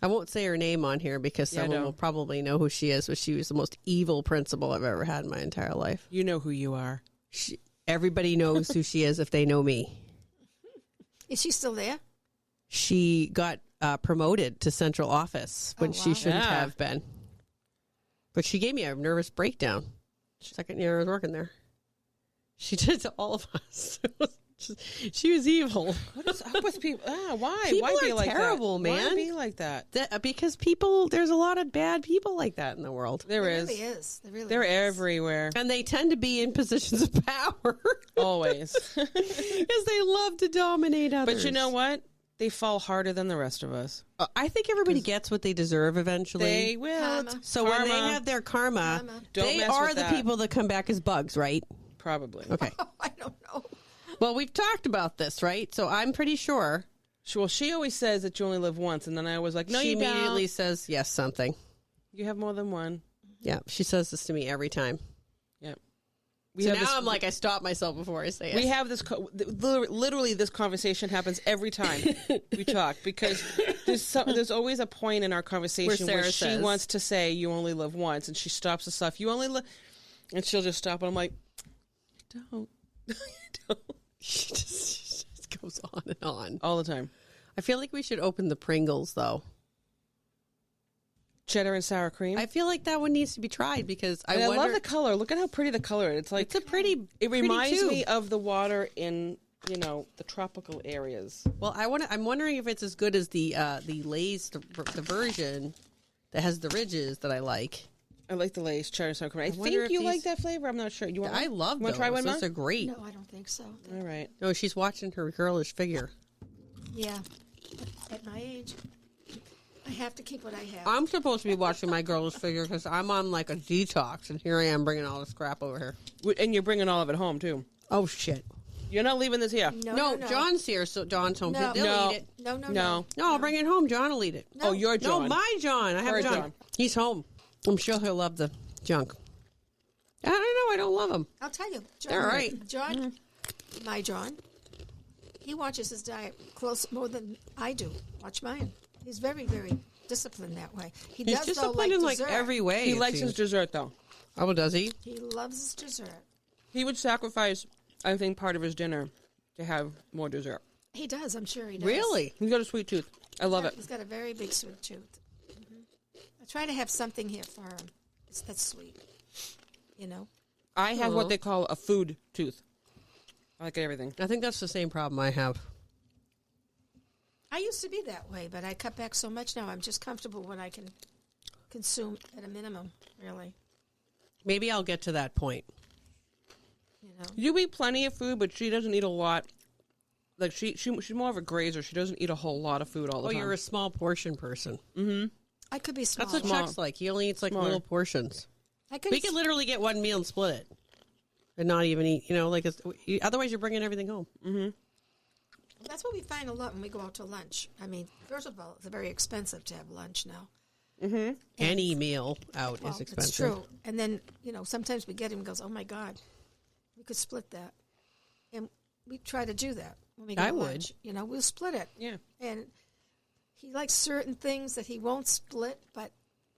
I won't say her name on here because someone don't. will probably know who she is, but she was the most evil principal I've ever had in my entire life. You know who you are. Everybody knows who she is if they know me. Is she still there? She got promoted to central office when Oh, she wow. shouldn't Yeah. have been. But she gave me a nervous breakdown. Second year I was working there. She did it to all of us. She was evil. What is up with people? Why? People Why be are like terrible, that? man. Why be like that? Because there's a lot of bad people like that in the world. There There is. really is. There really They're is. everywhere. And they tend to be in positions of power. Always. Because they love to dominate others. But you know what? They fall harder than the rest of us. I think everybody gets what they deserve eventually. They will. Karma. So when they Karma. have their karma, Karma. Don't they mess are with the that. people that come back as bugs, right? Probably. Okay. I don't know. Well, we've talked about this, right? So I'm pretty sure Well, she always says that you only live once, and then I was like, no, she you immediately don't. says yes something. You have more than one. Yeah, she says this to me every time. Yep. I'm like, I stop myself before I say it. We have this, literally this conversation happens every time we talk because there's always a point in our conversation where she says, wants to say, you only live once, and she stops herself, you only live, and she'll just stop, and I'm like, don't. She just goes on and on. All the time. I feel like we should open the Pringles, though. Cheddar and sour cream. I feel like that one needs to be tried because I love the color. Look at how pretty the color is. It's like it's a pretty. It reminds tube. me of the water in the tropical areas. Well, I'm wondering if it's as good as the Lay's the version that has the ridges that I like. I like the Lay's cheddar and sour cream. I think wonder if you like that flavor. I'm not sure. You want? I love those. Want to try one? Those are great. No, I don't think so. All right. No, she's watching her girlish figure. Yeah. At my age, I have to keep what I have. I'm supposed to be watching my girlish figure because I'm on like a detox, and here I am bringing all this crap over here. And you're bringing all of it home too. Oh shit! You're not leaving this here. No, John's here, so John's home. No. They'll No. eat it. No. No, I'll bring it home. John will eat it. No. Oh, you're John. No, my John. I have Her John. John. He's home. I'm sure he'll love the junk. I don't know. I don't love him. I'll tell you. John, They're all right. John, my John, he watches his diet close more than I do. Watch mine. He's very, very disciplined that way. He's does, though, disciplined in like dessert. every way. He it likes his seems. dessert though. Oh, does he? He loves his dessert. He would sacrifice, I think, part of his dinner to have more dessert. He does. I'm sure he does. Really? He's got a sweet tooth. I love it. He's got a very big sweet tooth. I try to have something here for him. That's sweet. You know? I have what they call a food tooth. I like everything. I think that's the same problem I have. I used to be that way, but I cut back so much now. I'm just comfortable when I can consume at a minimum, really. Maybe I'll get to that point. You know? You eat plenty of food, but she doesn't eat a lot. Like she's more of a grazer. She doesn't eat a whole lot of food all the time. Oh, you're a small portion person. I could be small. That's what Chuck's like. He only eats like Smaller. little portions. I could We could literally get one meal and split it, and not even eat. Like otherwise, you're bringing everything home. That's what we find a lot when we go out to lunch. I mean, first of all, it's very expensive to have lunch now. Any meal out Well, is expensive. it's true. And then, sometimes we get him and goes, oh, my God, we could split that. And we try to do that when we go I to would. lunch. We'll split it. Yeah. And he likes certain things that he won't split, but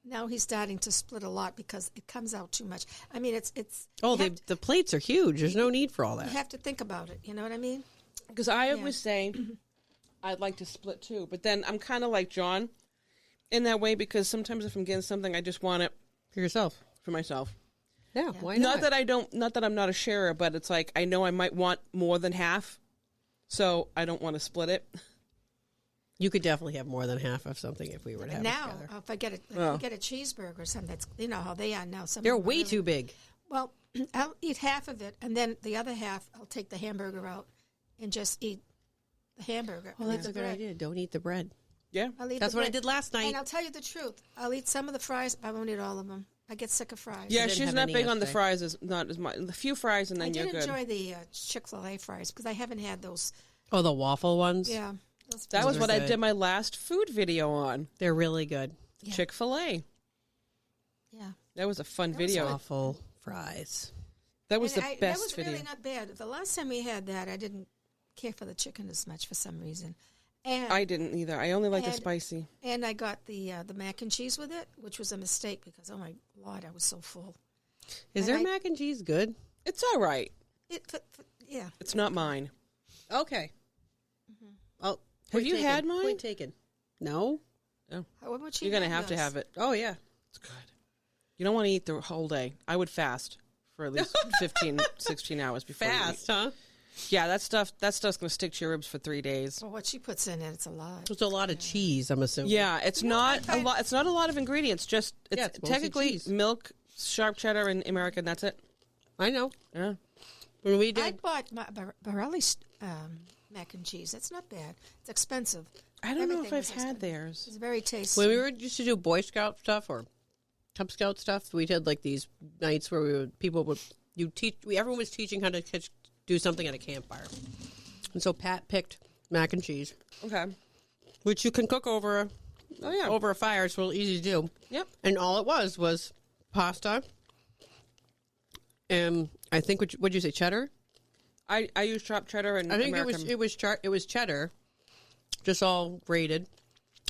now he's starting to split a lot because it comes out too much. I mean, it's Oh, you have the plates are huge. There's no need for all you that. have to think about it. You know what I mean? Because I always say I'd like to split too, but then I'm kind of like John in that way because sometimes if I'm getting something, I just want it For yourself. for myself. Yeah, why Not that I'm not a sharer, but it's like I know I might want more than half, so I don't want to split it. You could definitely have more than half of something if we were to have it Now, together. if I get a cheeseburger or something, that's how they are now. Some of They're them are way really- too big. Well, I'll eat half of it, and then the other half, I'll take the hamburger out and just eat the hamburger. Well, I'll that's eat a the good bread. idea. Don't eat the bread. Yeah. I'll eat That's the what I bread. did last night. And I'll tell you the truth. I'll eat some of the fries. I won't eat all of them. I get sick of fries. Yeah, didn't she's have not any big on the yesterday. fries. As not as much. A few fries and I then you're did good. enjoy the Chick-fil-A fries because I haven't had those. Oh, the waffle ones? Yeah. Those That was Those what are I good. did my last food video on. They're really good. Yeah. Chick-fil-A. Yeah. That was a fun That was video. Waffle fries. That was And the that best was video. really not bad. The last time we had that, I didn't care for the chicken as much for some reason. And I didn't either. I only like the And- spicy. And I got the mac and cheese with it, which was a mistake because, oh, my Lord, I was so full. Is And their I- mac and cheese good? It's all right. Yeah. It's not mine. Okay. Oh, Have point you taken. had mine? Point taken. No? What would You're gonna have to have it. Oh, yeah. It's good. You don't want to eat the whole day. I would fast for at least 15, 16 hours before you eat. Fast, huh? Yeah, that stuff's gonna stick to your ribs for 3 days. Well, what she puts in it, it's a lot. There's a lot of cheese, I'm assuming. Yeah, it's not I a lot. It's not a lot of ingredients. Just it's, Yeah, it's mostly technically cheese. milk, sharp cheddar, and American. That's it. I know. Yeah. When we I did, bought my Borelli's mac and cheese. It's not bad. It's expensive. I don't know if Everything I've is had expensive. theirs. It's very tasty. when we were used to do Boy Scout stuff or Cub Scout stuff, we did like these nights where everyone was teaching how to do something at a campfire. And so Pat picked mac and cheese, Okay. which you can cook over Oh, yeah. over a fire. It's real easy to do. Yep. And all it was pasta. And I think, what'd you say, cheddar? I use chopped cheddar and I think American. it was cheddar, just all grated,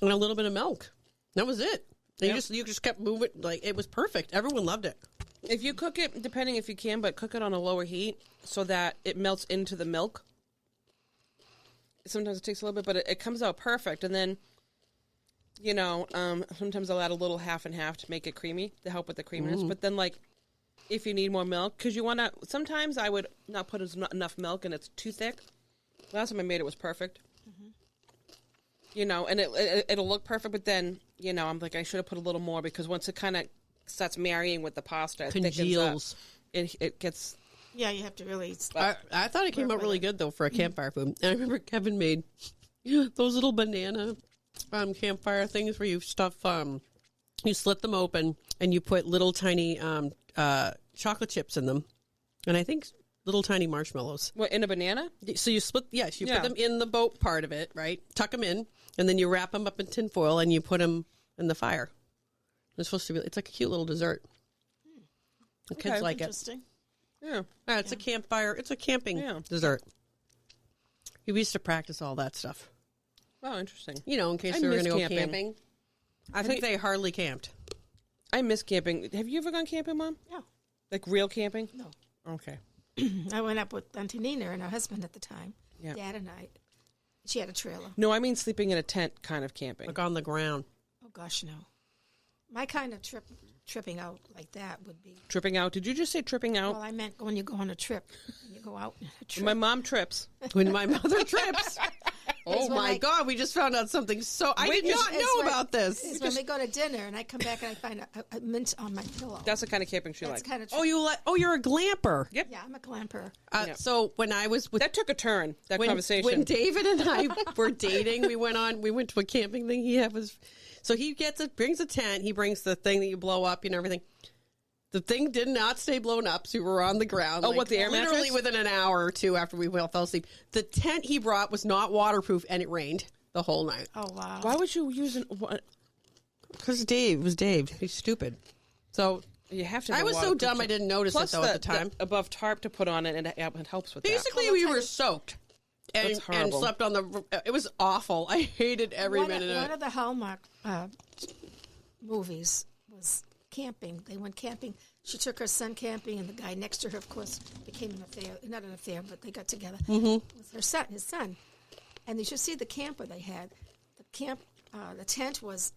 and a little bit of milk. That was it. And you just kept moving, like, it was perfect. Everyone loved it. If you cook it, depending if you can, but cook it on a lower heat so that it melts into the milk. Sometimes it takes a little bit, but it comes out perfect. And then, sometimes I'll add a little half and half to make it creamy, to help with the creaminess. But then, like, if you need more milk, because you want to, sometimes I would not put enough milk and it's too thick. Last time I made it was perfect. And it'll look perfect, but then, I'm like, I should have put a little more because once it kind of starts marrying with the pasta, it Congeals. It gets... Yeah, you have to really... I thought it came out really good, though, for a campfire food. And I remember Kevin made those little banana campfire things where you stuff... you slit them open, and you put little tiny chocolate chips in them. And I think little tiny marshmallows. What, in a banana? So you put them in the boat part of it, right? Tuck them in, and then you wrap them up in tin foil, and you put them in the fire. It's supposed to be... It's like a cute little dessert. The kids like it. Interesting. Yeah. It's a campfire. It's a camping dessert. We used to practice all that stuff. Oh, interesting. In case they were going to go camping. I think they hardly camped. I miss camping. Have you ever gone camping, Mom? Yeah. Like real camping? No. Okay. I went up with Auntie Nina and her husband at the time. Yeah. Dad and I. She had a trailer. No, I mean sleeping in a tent kind of camping. Like on the ground. Oh, gosh, no. My kind of tripping out like that would be... Tripping out? Did you just say tripping out? Well, I meant when you go on a trip. When you go out on a trip. My mom trips. When my mother trips. Oh, my God. We just found out something I did not know about this. It's when we go to dinner and I come back and I find a mint on my pillow. That's the kind of camping she likes. Kind of you're a glamper. Yep. Yeah, I'm a glamper. So when I was with... That took a turn, conversation. When David and I were dating, we went to a camping thing he had was... So he brings a tent, he brings the thing that you blow up, everything. The thing did not stay blown up, so we were on the ground. Oh, what, the air mattress? Literally within an hour or two after we fell asleep. The tent he brought was not waterproof, and it rained the whole night. Oh, wow. Why would you use Because Dave was Dave. He's stupid. So you have to. I was so dumb I didn't notice it, though, at the time. Above tarp to put on it, and it helps with Basically, we were soaked. And horrible. Slept on the... It was awful. I hated every minute of it. One of the Hallmark movies was camping. They went camping. She took her son camping, and the guy next to her, of course, became an affair. Not an affair, but they got together with his son. And you should see the camper they had. The tent was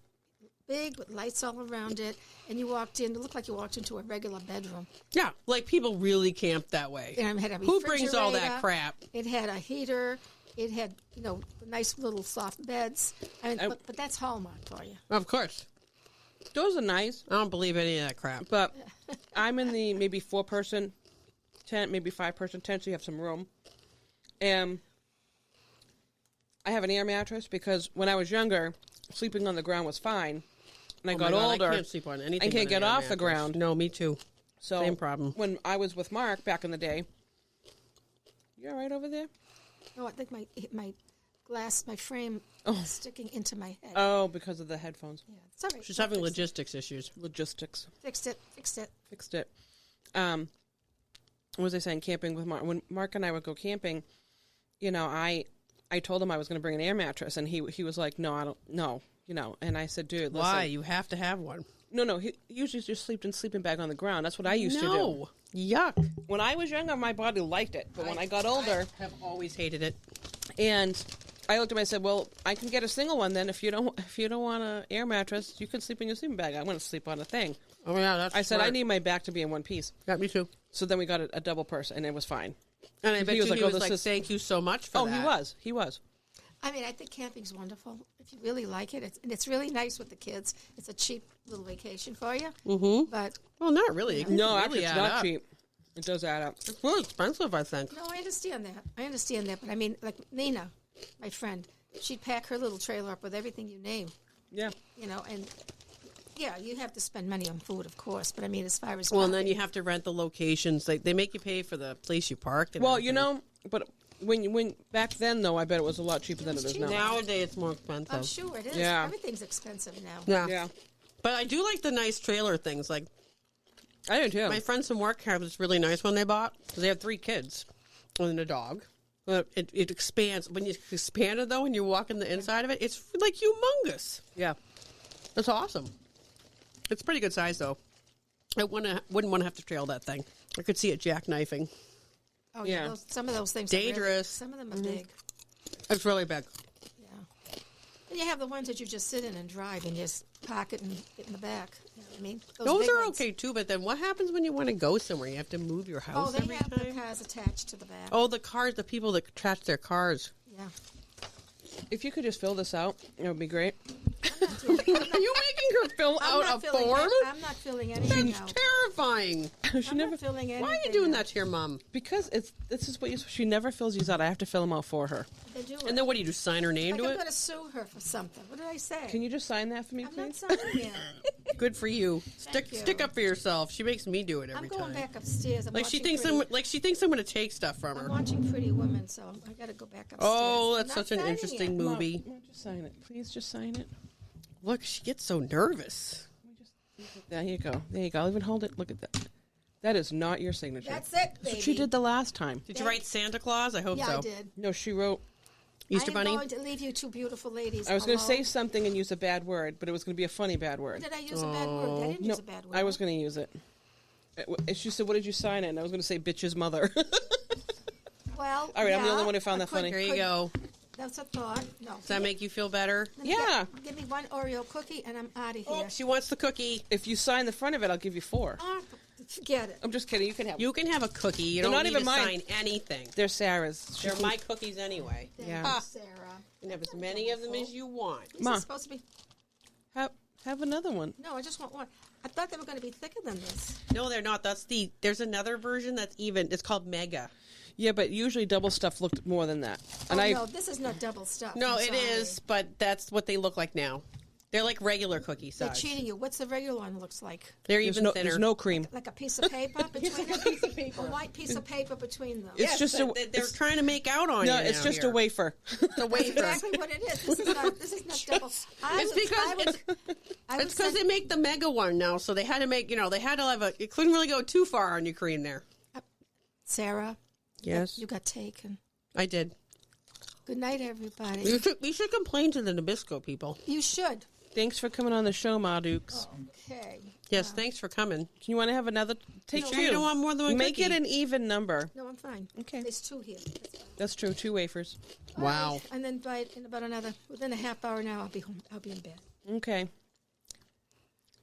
big with lights all around it, and you walked in. It looked like you walked into a regular bedroom. Yeah, like people really camp that way. And it had a Who brings all that refrigerator. crap? It had a heater. It had, nice little soft beds. But that's Hallmark for you. Of course. Those are nice. I don't believe any of that crap. But I'm in the maybe 4-person tent, maybe 5-person tent, so you have some room. And I have an air mattress because when I was younger, sleeping on the ground was fine. And I got older. I can't sleep on anything. I can't get off the mattress. ground. No, me too. So same problem. When I was with Mark back in the day, you all right over there? No, I think my glass, my frame is sticking into my head. Oh, because of the headphones. Yeah, it's all right. She's having logistics issues. Logistics. Fixed it. Fixed it. What was I saying? Camping with Mark. When Mark and I would go camping, I told him I was going to bring an air mattress, and he was like, "No, I don't. No, And I said, "Dude, listen." Why? You have to have one. No. He usually just slept in sleeping bag on the ground. That's what I used to do. No. Yuck. When I was younger, my body liked it, but when I got older, I have always hated it. And I looked at him. I said, "Well, I can get a single one then. If you don't want an air mattress, you can sleep in your sleeping bag. I want to sleep on a thing." Oh yeah, that's. I said, smart. "I need my back to be in one piece." Yeah, me too. So then we got a double purse, and it was fine. And I bet he was he like, was like, "Thank you so much for that." Oh, he was. I mean, I think camping's wonderful. If you really like it, it's really nice with the kids. It's a cheap little vacation for you. Mm-hmm. But well, not really. No, actually, it's not cheap. It does add up. It's more expensive, I think. no, I understand that. But I mean, like Nina, my friend, she'd pack her little trailer up with everything you name. Yeah. And yeah, you have to spend money on food, of course. But I mean, as far as Well, and then you have to rent the locations. They make you pay for the place you park. And Well, everything. but When back then though, I bet it was a lot cheaper than it is now. Nowadays, it's more expensive. I'm sure it is. Yeah. Everything's expensive now. Yeah, But I do like the nice trailer things. Like, I do too. my friends from work have this really nice one they bought. They have 3 kids and a dog. But it expands. When you expand it, though, and you walk in the inside of it, it's like humongous. Yeah, That's awesome. It's pretty good size, though. I wouldn't want to have to trail that thing. I could see it jackknifing. Oh, yeah. Yeah. Some of those things Dangerous. Are really, some of them are big. It's really big. Yeah. And you have the ones that you just sit in and drive and just park it and get in the back. You know what I mean? Those big are ones. okay, too, but then what happens when you want to go somewhere? You have to move your house Oh, they every have time? the cars attached to the back. Oh, the cars, the people that attach their cars. Yeah. if you could just fill this out, it would be great. Are you making her fill I'm out not a filling form? I'm not filling anything That's out. terrifying. She I'm never not filling anything Why are you doing out. that to your mom? because this is what she never fills these out. I have to fill them out for her. They do it. And then what do you do? Sign her name Like to I'm it? going to sue her for something. What did I say? Can you just sign that for me, I'm not please? signing it. Good for you. Thank you. Stick up for yourself. She makes me do it I'm every going time. back upstairs. I'm Like she watching thinks Pretty- I'm going to take stuff from I'm her. watching Pretty Woman, so I got to go back upstairs. Oh, I'm that's not such an signing interesting it. movie. No, just sign it. Please just sign it. Look, she gets so nervous. There you go. There you go. I'll even hold it. Look at that. That is not your signature. That's it, That's baby. what she did the last time. Did you write Santa Claus? I hope Yeah, so. I did. No, she wrote. Easter I am Bunny? going to leave you two beautiful ladies I was going to alone. say something and use a bad word, but it was going to be a funny bad word. Did I use a bad word? I didn't No, use a bad word. I was going to use it. She said, "What did you sign it?" And I was going to say, "Bitch's mother." Well, All right, I'm the yeah, only one who found I that funny. There you go. That's a thought. No. Does that make you feel better? Yeah. Give me one Oreo cookie and I'm out of Oh, here. she wants the cookie. If you sign the front of it, I'll give you 4. Oh, forget it. I'm just kidding. You can have. You can have a cookie. You They're don't not need even to mine. sign anything. They're Sarah's. They're my cookies anyway. Thank Yeah. you, Ah. Sarah. You can have as many of them as you want. This Ma. is supposed to be... Have another one. No, I just want one. I thought they were going to be thicker than this. No, they're not. There's another version that's even. It's called Mega. Yeah, but usually double stuff looked more than that. And No, this is not double stuff. No, I'm it sorry. is, but that's what they look like now. They're like regular cookie They're size. cheating you. What's the regular one looks like? They're there's even no, thinner. there's no cream. Like a piece of paper between them? A white piece of paper between them. It's Yes, just but they're trying to make out on No, you. it's now just here. a wafer. The wafer. Exactly what it is. This is not double. It's It's because they make the mega one now, so they had to make. They had to have a. It couldn't really go too far on your cream there. Sarah, Yes, you got taken. I did. Good night, everybody. You should complain to the Nabisco people. You should. Thanks for coming on the show, Ma Dukes. Okay. Yes, thanks for coming. Can you want to have another? Take Sure 2. you don't want more than one Make cookie? it an even number. No, I'm fine. Okay. There's 2 here. That's fine. That's true. 2 wafers. Wow. Right. And then within a half hour now, I'll be home. I'll be in bed. Okay.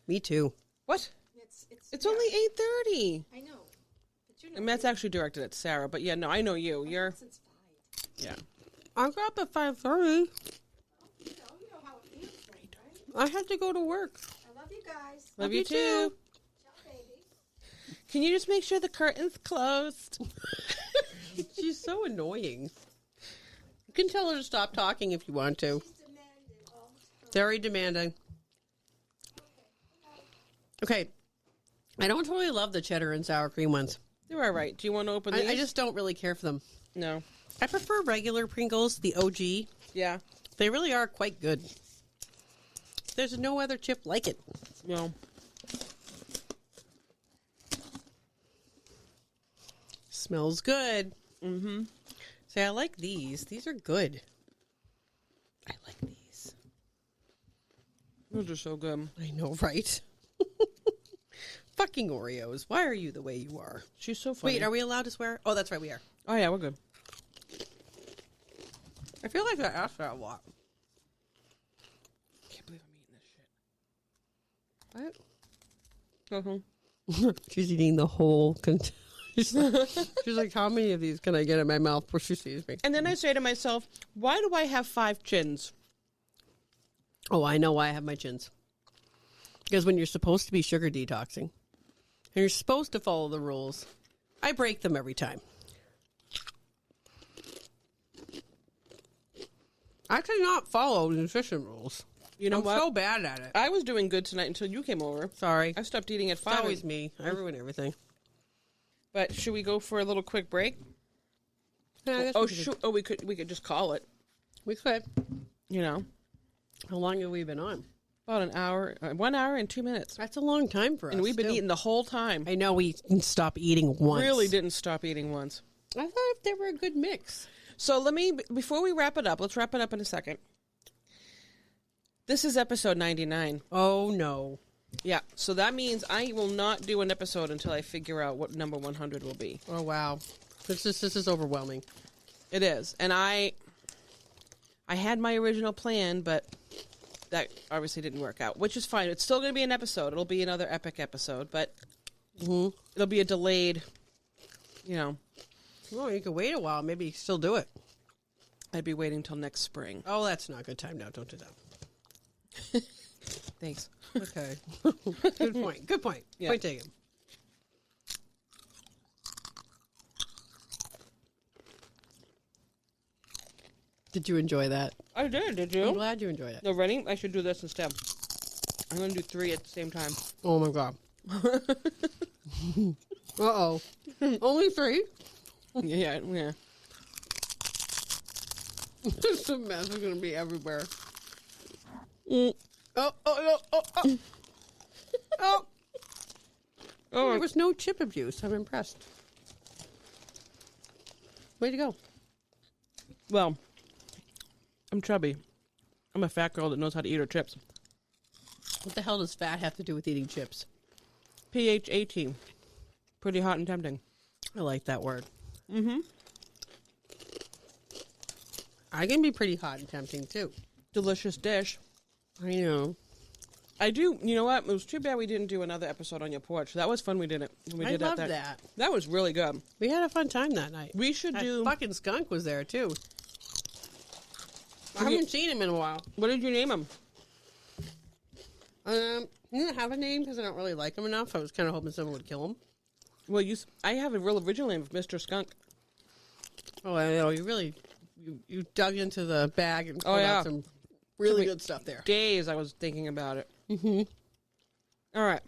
Me too. What? It's only 8:30. I know. But you know. And that's actually directed at Sarah. But yeah, no, I know you. You're. Since 5. Yeah. I got up at 5:30. You know how it feels, right? I had to go to work. I love you guys. Love you too. Ciao, baby. Can you just make sure the curtain's closed? She's so annoying. You can tell her to stop talking if you want to. Very demanding. Okay. I don't totally love the cheddar and sour cream ones. They're all right. Do you want to open these? I just don't really care for them. No. I prefer regular Pringles, the OG. Yeah. They really are quite good. There's no other chip like it. No. Smells good. Mm-hmm. See, I like these. These are good. I like these. Those are so good. I know, right? Fucking Oreos. Why are you the way you are? She's so funny. Wait, are we allowed to swear? Oh, that's right, we are. Oh yeah, we're good. I feel like I asked that a lot. Can't believe I'm eating this shit. What? Uh-huh. She's eating the whole. She's like, how many of these can I get in my mouth before she sees me? And then I say to myself, why do I have 5 chins? Oh, I know why I have my chins. Because when you're supposed to be sugar detoxing, and you're supposed to follow the rules, I break them every time. I cannot follow nutrition rules. You know I'm what? so bad at it. I was doing good tonight until you came over. Sorry. I stopped eating at It's 5. always me. I ruin everything. But should we go for a little quick break? Yeah, I guess Oh, we could- sure. Oh, we could just call it. We could. You know, How long have we been on? about an hour, 1 hour and 2 minutes, That's a long time for us. and we've been too. eating the whole time. I know we didn't stop eating once. Really didn't stop eating once. I thought they were a good mix. So before we wrap it up, let's wrap it up in a second. This is episode 99. Oh no. Yeah, so that means I will not do an episode until I figure out what number 100 will be. Oh wow. This is overwhelming. It is, and I had my original plan, but that obviously didn't work out, which is fine. It's still going to be an episode. It'll be another epic episode, but it'll be a delayed, you know. Oh, you could wait a while. Maybe still do it. I'd be waiting till next spring. Oh, that's not a good time now. Don't do that. Thanks. Okay. Good point. Good point. Yeah. Point taken. Did you enjoy that? I did I'm you? glad you enjoyed it. No, ready? I should do this instead. I'm going to do 3 at the same time. Oh my god. Uh-oh. Only 3? Yeah. This mess is going to be everywhere. Mm. Oh. Oh. Oh, There was no chip abuse. I'm impressed. Way to go. well, I'm chubby. I'm a fat girl that knows how to eat her chips. What the hell does fat have to do with eating chips? pH 18. Pretty hot and tempting. I like that word. Mm-hmm. I can be pretty hot and tempting, too. Delicious dish. I know. I do. You know what? It was too bad we didn't do another episode on your porch. That was fun. We did it. We I did love that. that. That was really good. We had a fun time that night. We should That do. fucking skunk was there, too. I haven't seen him in a while. What did you name him? He didn't have a name because I don't really like him enough. I was kind of hoping someone would kill him. Well, I have a real original name of Mr. Skunk. Oh, I know. You dug into the bag and pulled yeah. out some really Took me good stuff there. Days I was thinking about it. Mm-hmm. All right.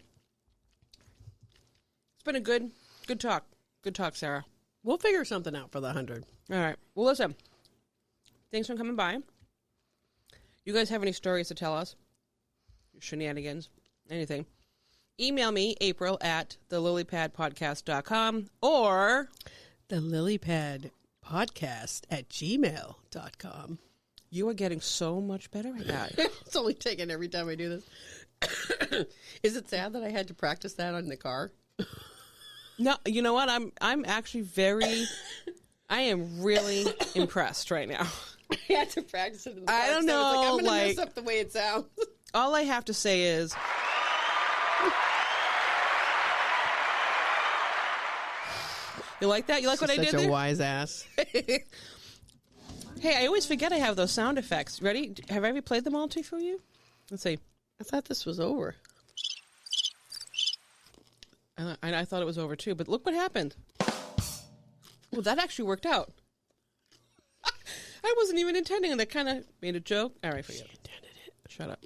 It's been a good talk. Good talk, Sarah. We'll figure something out for the 100. All right. Well, listen. Thanks for coming by. You guys have any stories to tell us? Shenanigans? Anything? Email me, April, at thelilypadpodcast.com or The lilypadpodcast@gmail.com. you are getting so much better at that. It's only taken every time I do this. Is it sad that I had to practice that on the car? No, you know what? I'm actually I am really impressed right now. I had to practice it in the car. I don't 'cause I was know, I'm going to like- mess up the way it sounds. All I have to say is you like that? You like what I did Such a there? wise ass. Hey, I always forget I have those sound effects. Ready? Have I ever played them all for you? Let's see. I thought this was over. I thought it was over too, but look what happened. Well, that actually worked out. I wasn't even intending it. That kind of made a joke. All right, forget it. Shut up.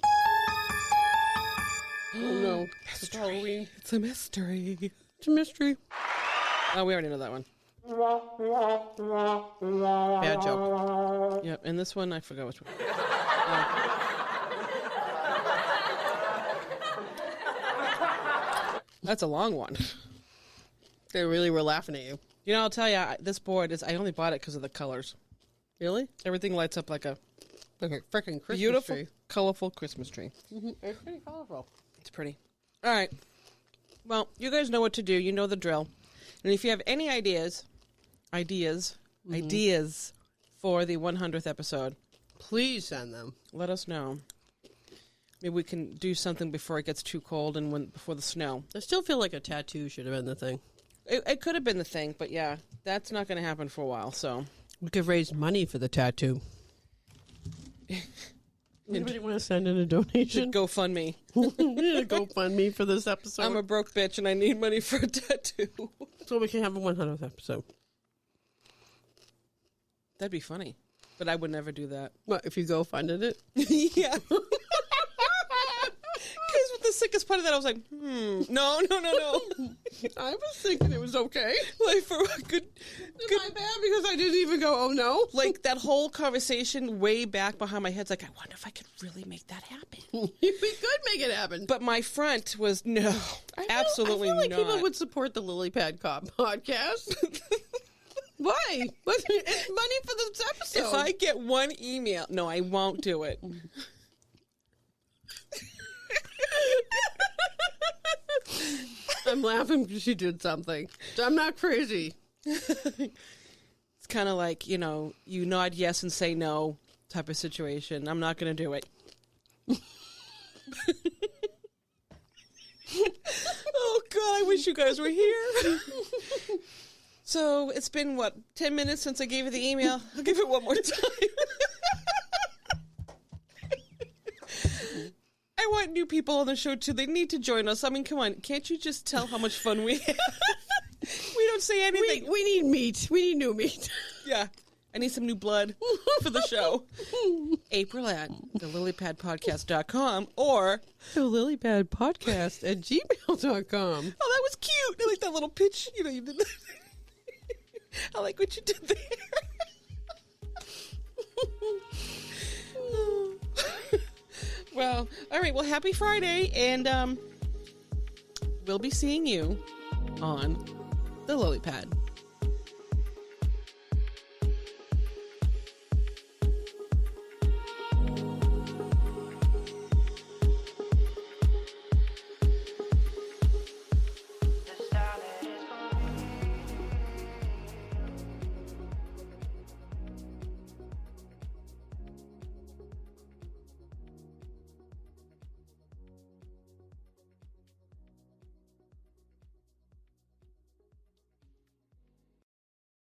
Oh no. It's Halloween. It's a mystery. It's a mystery. Oh, we already know that one. Bad joke. Yep, and this one, I forgot which one. That's a long one. They really were laughing at you. You know, I'll tell you, this board I only bought it because of the colors. Really? Everything lights up like a Like a freaking Christmas beautiful, tree. colorful Christmas tree. It's pretty colorful. It's pretty. All right. Well, you guys know what to do. You know the drill. And if you have any ideas for the 100th episode, Please send them. let us know. Maybe we can do something before it gets too cold and before the snow. I still feel like a tattoo should have been the thing. It could have been the thing, but yeah, that's not going to happen for a while. So We could raise money for the tattoo. Anybody want to send in a donation? GoFundMe. GoFundMe for this episode. I'm a broke bitch and I need money for a tattoo. So we can have a 100th episode. That'd be funny, but I would never do that. What, if you GoFunded it? Yeah. Because with the the sickest part of that. I was like, no. I was thinking it was okay. Like for a good. Am I bad because I didn't even go, oh no? Like that whole conversation way back behind my head's like, I wonder if I could really make that happen. We could make it happen. But my front was no, absolutely I feel like not. people would support the Lily Pad Cop podcast. Why? It's money for this episode. If I get one email, no, I won't do it. I'm laughing because she did something. I'm not crazy. It's kind of like, you nod yes and say no type of situation. I'm not going to do it. Oh, God, I wish you guys were here. So it's been, 10 minutes since I gave you the email? I'll give it one more time. I want new people on the show, too. They need to join us. I mean, come on. Can't you just tell how much fun we have? We don't say anything. We need meat. We need new meat. Yeah. I need some new blood for the show. April at thelilypadpodcast.com or thelilypadpodcast@gmail.com. Oh, that was cute. I like that little pitch. You did that. I like what you did there. Well, all right. Well, happy Friday. And we'll be seeing you on the Lily Pad.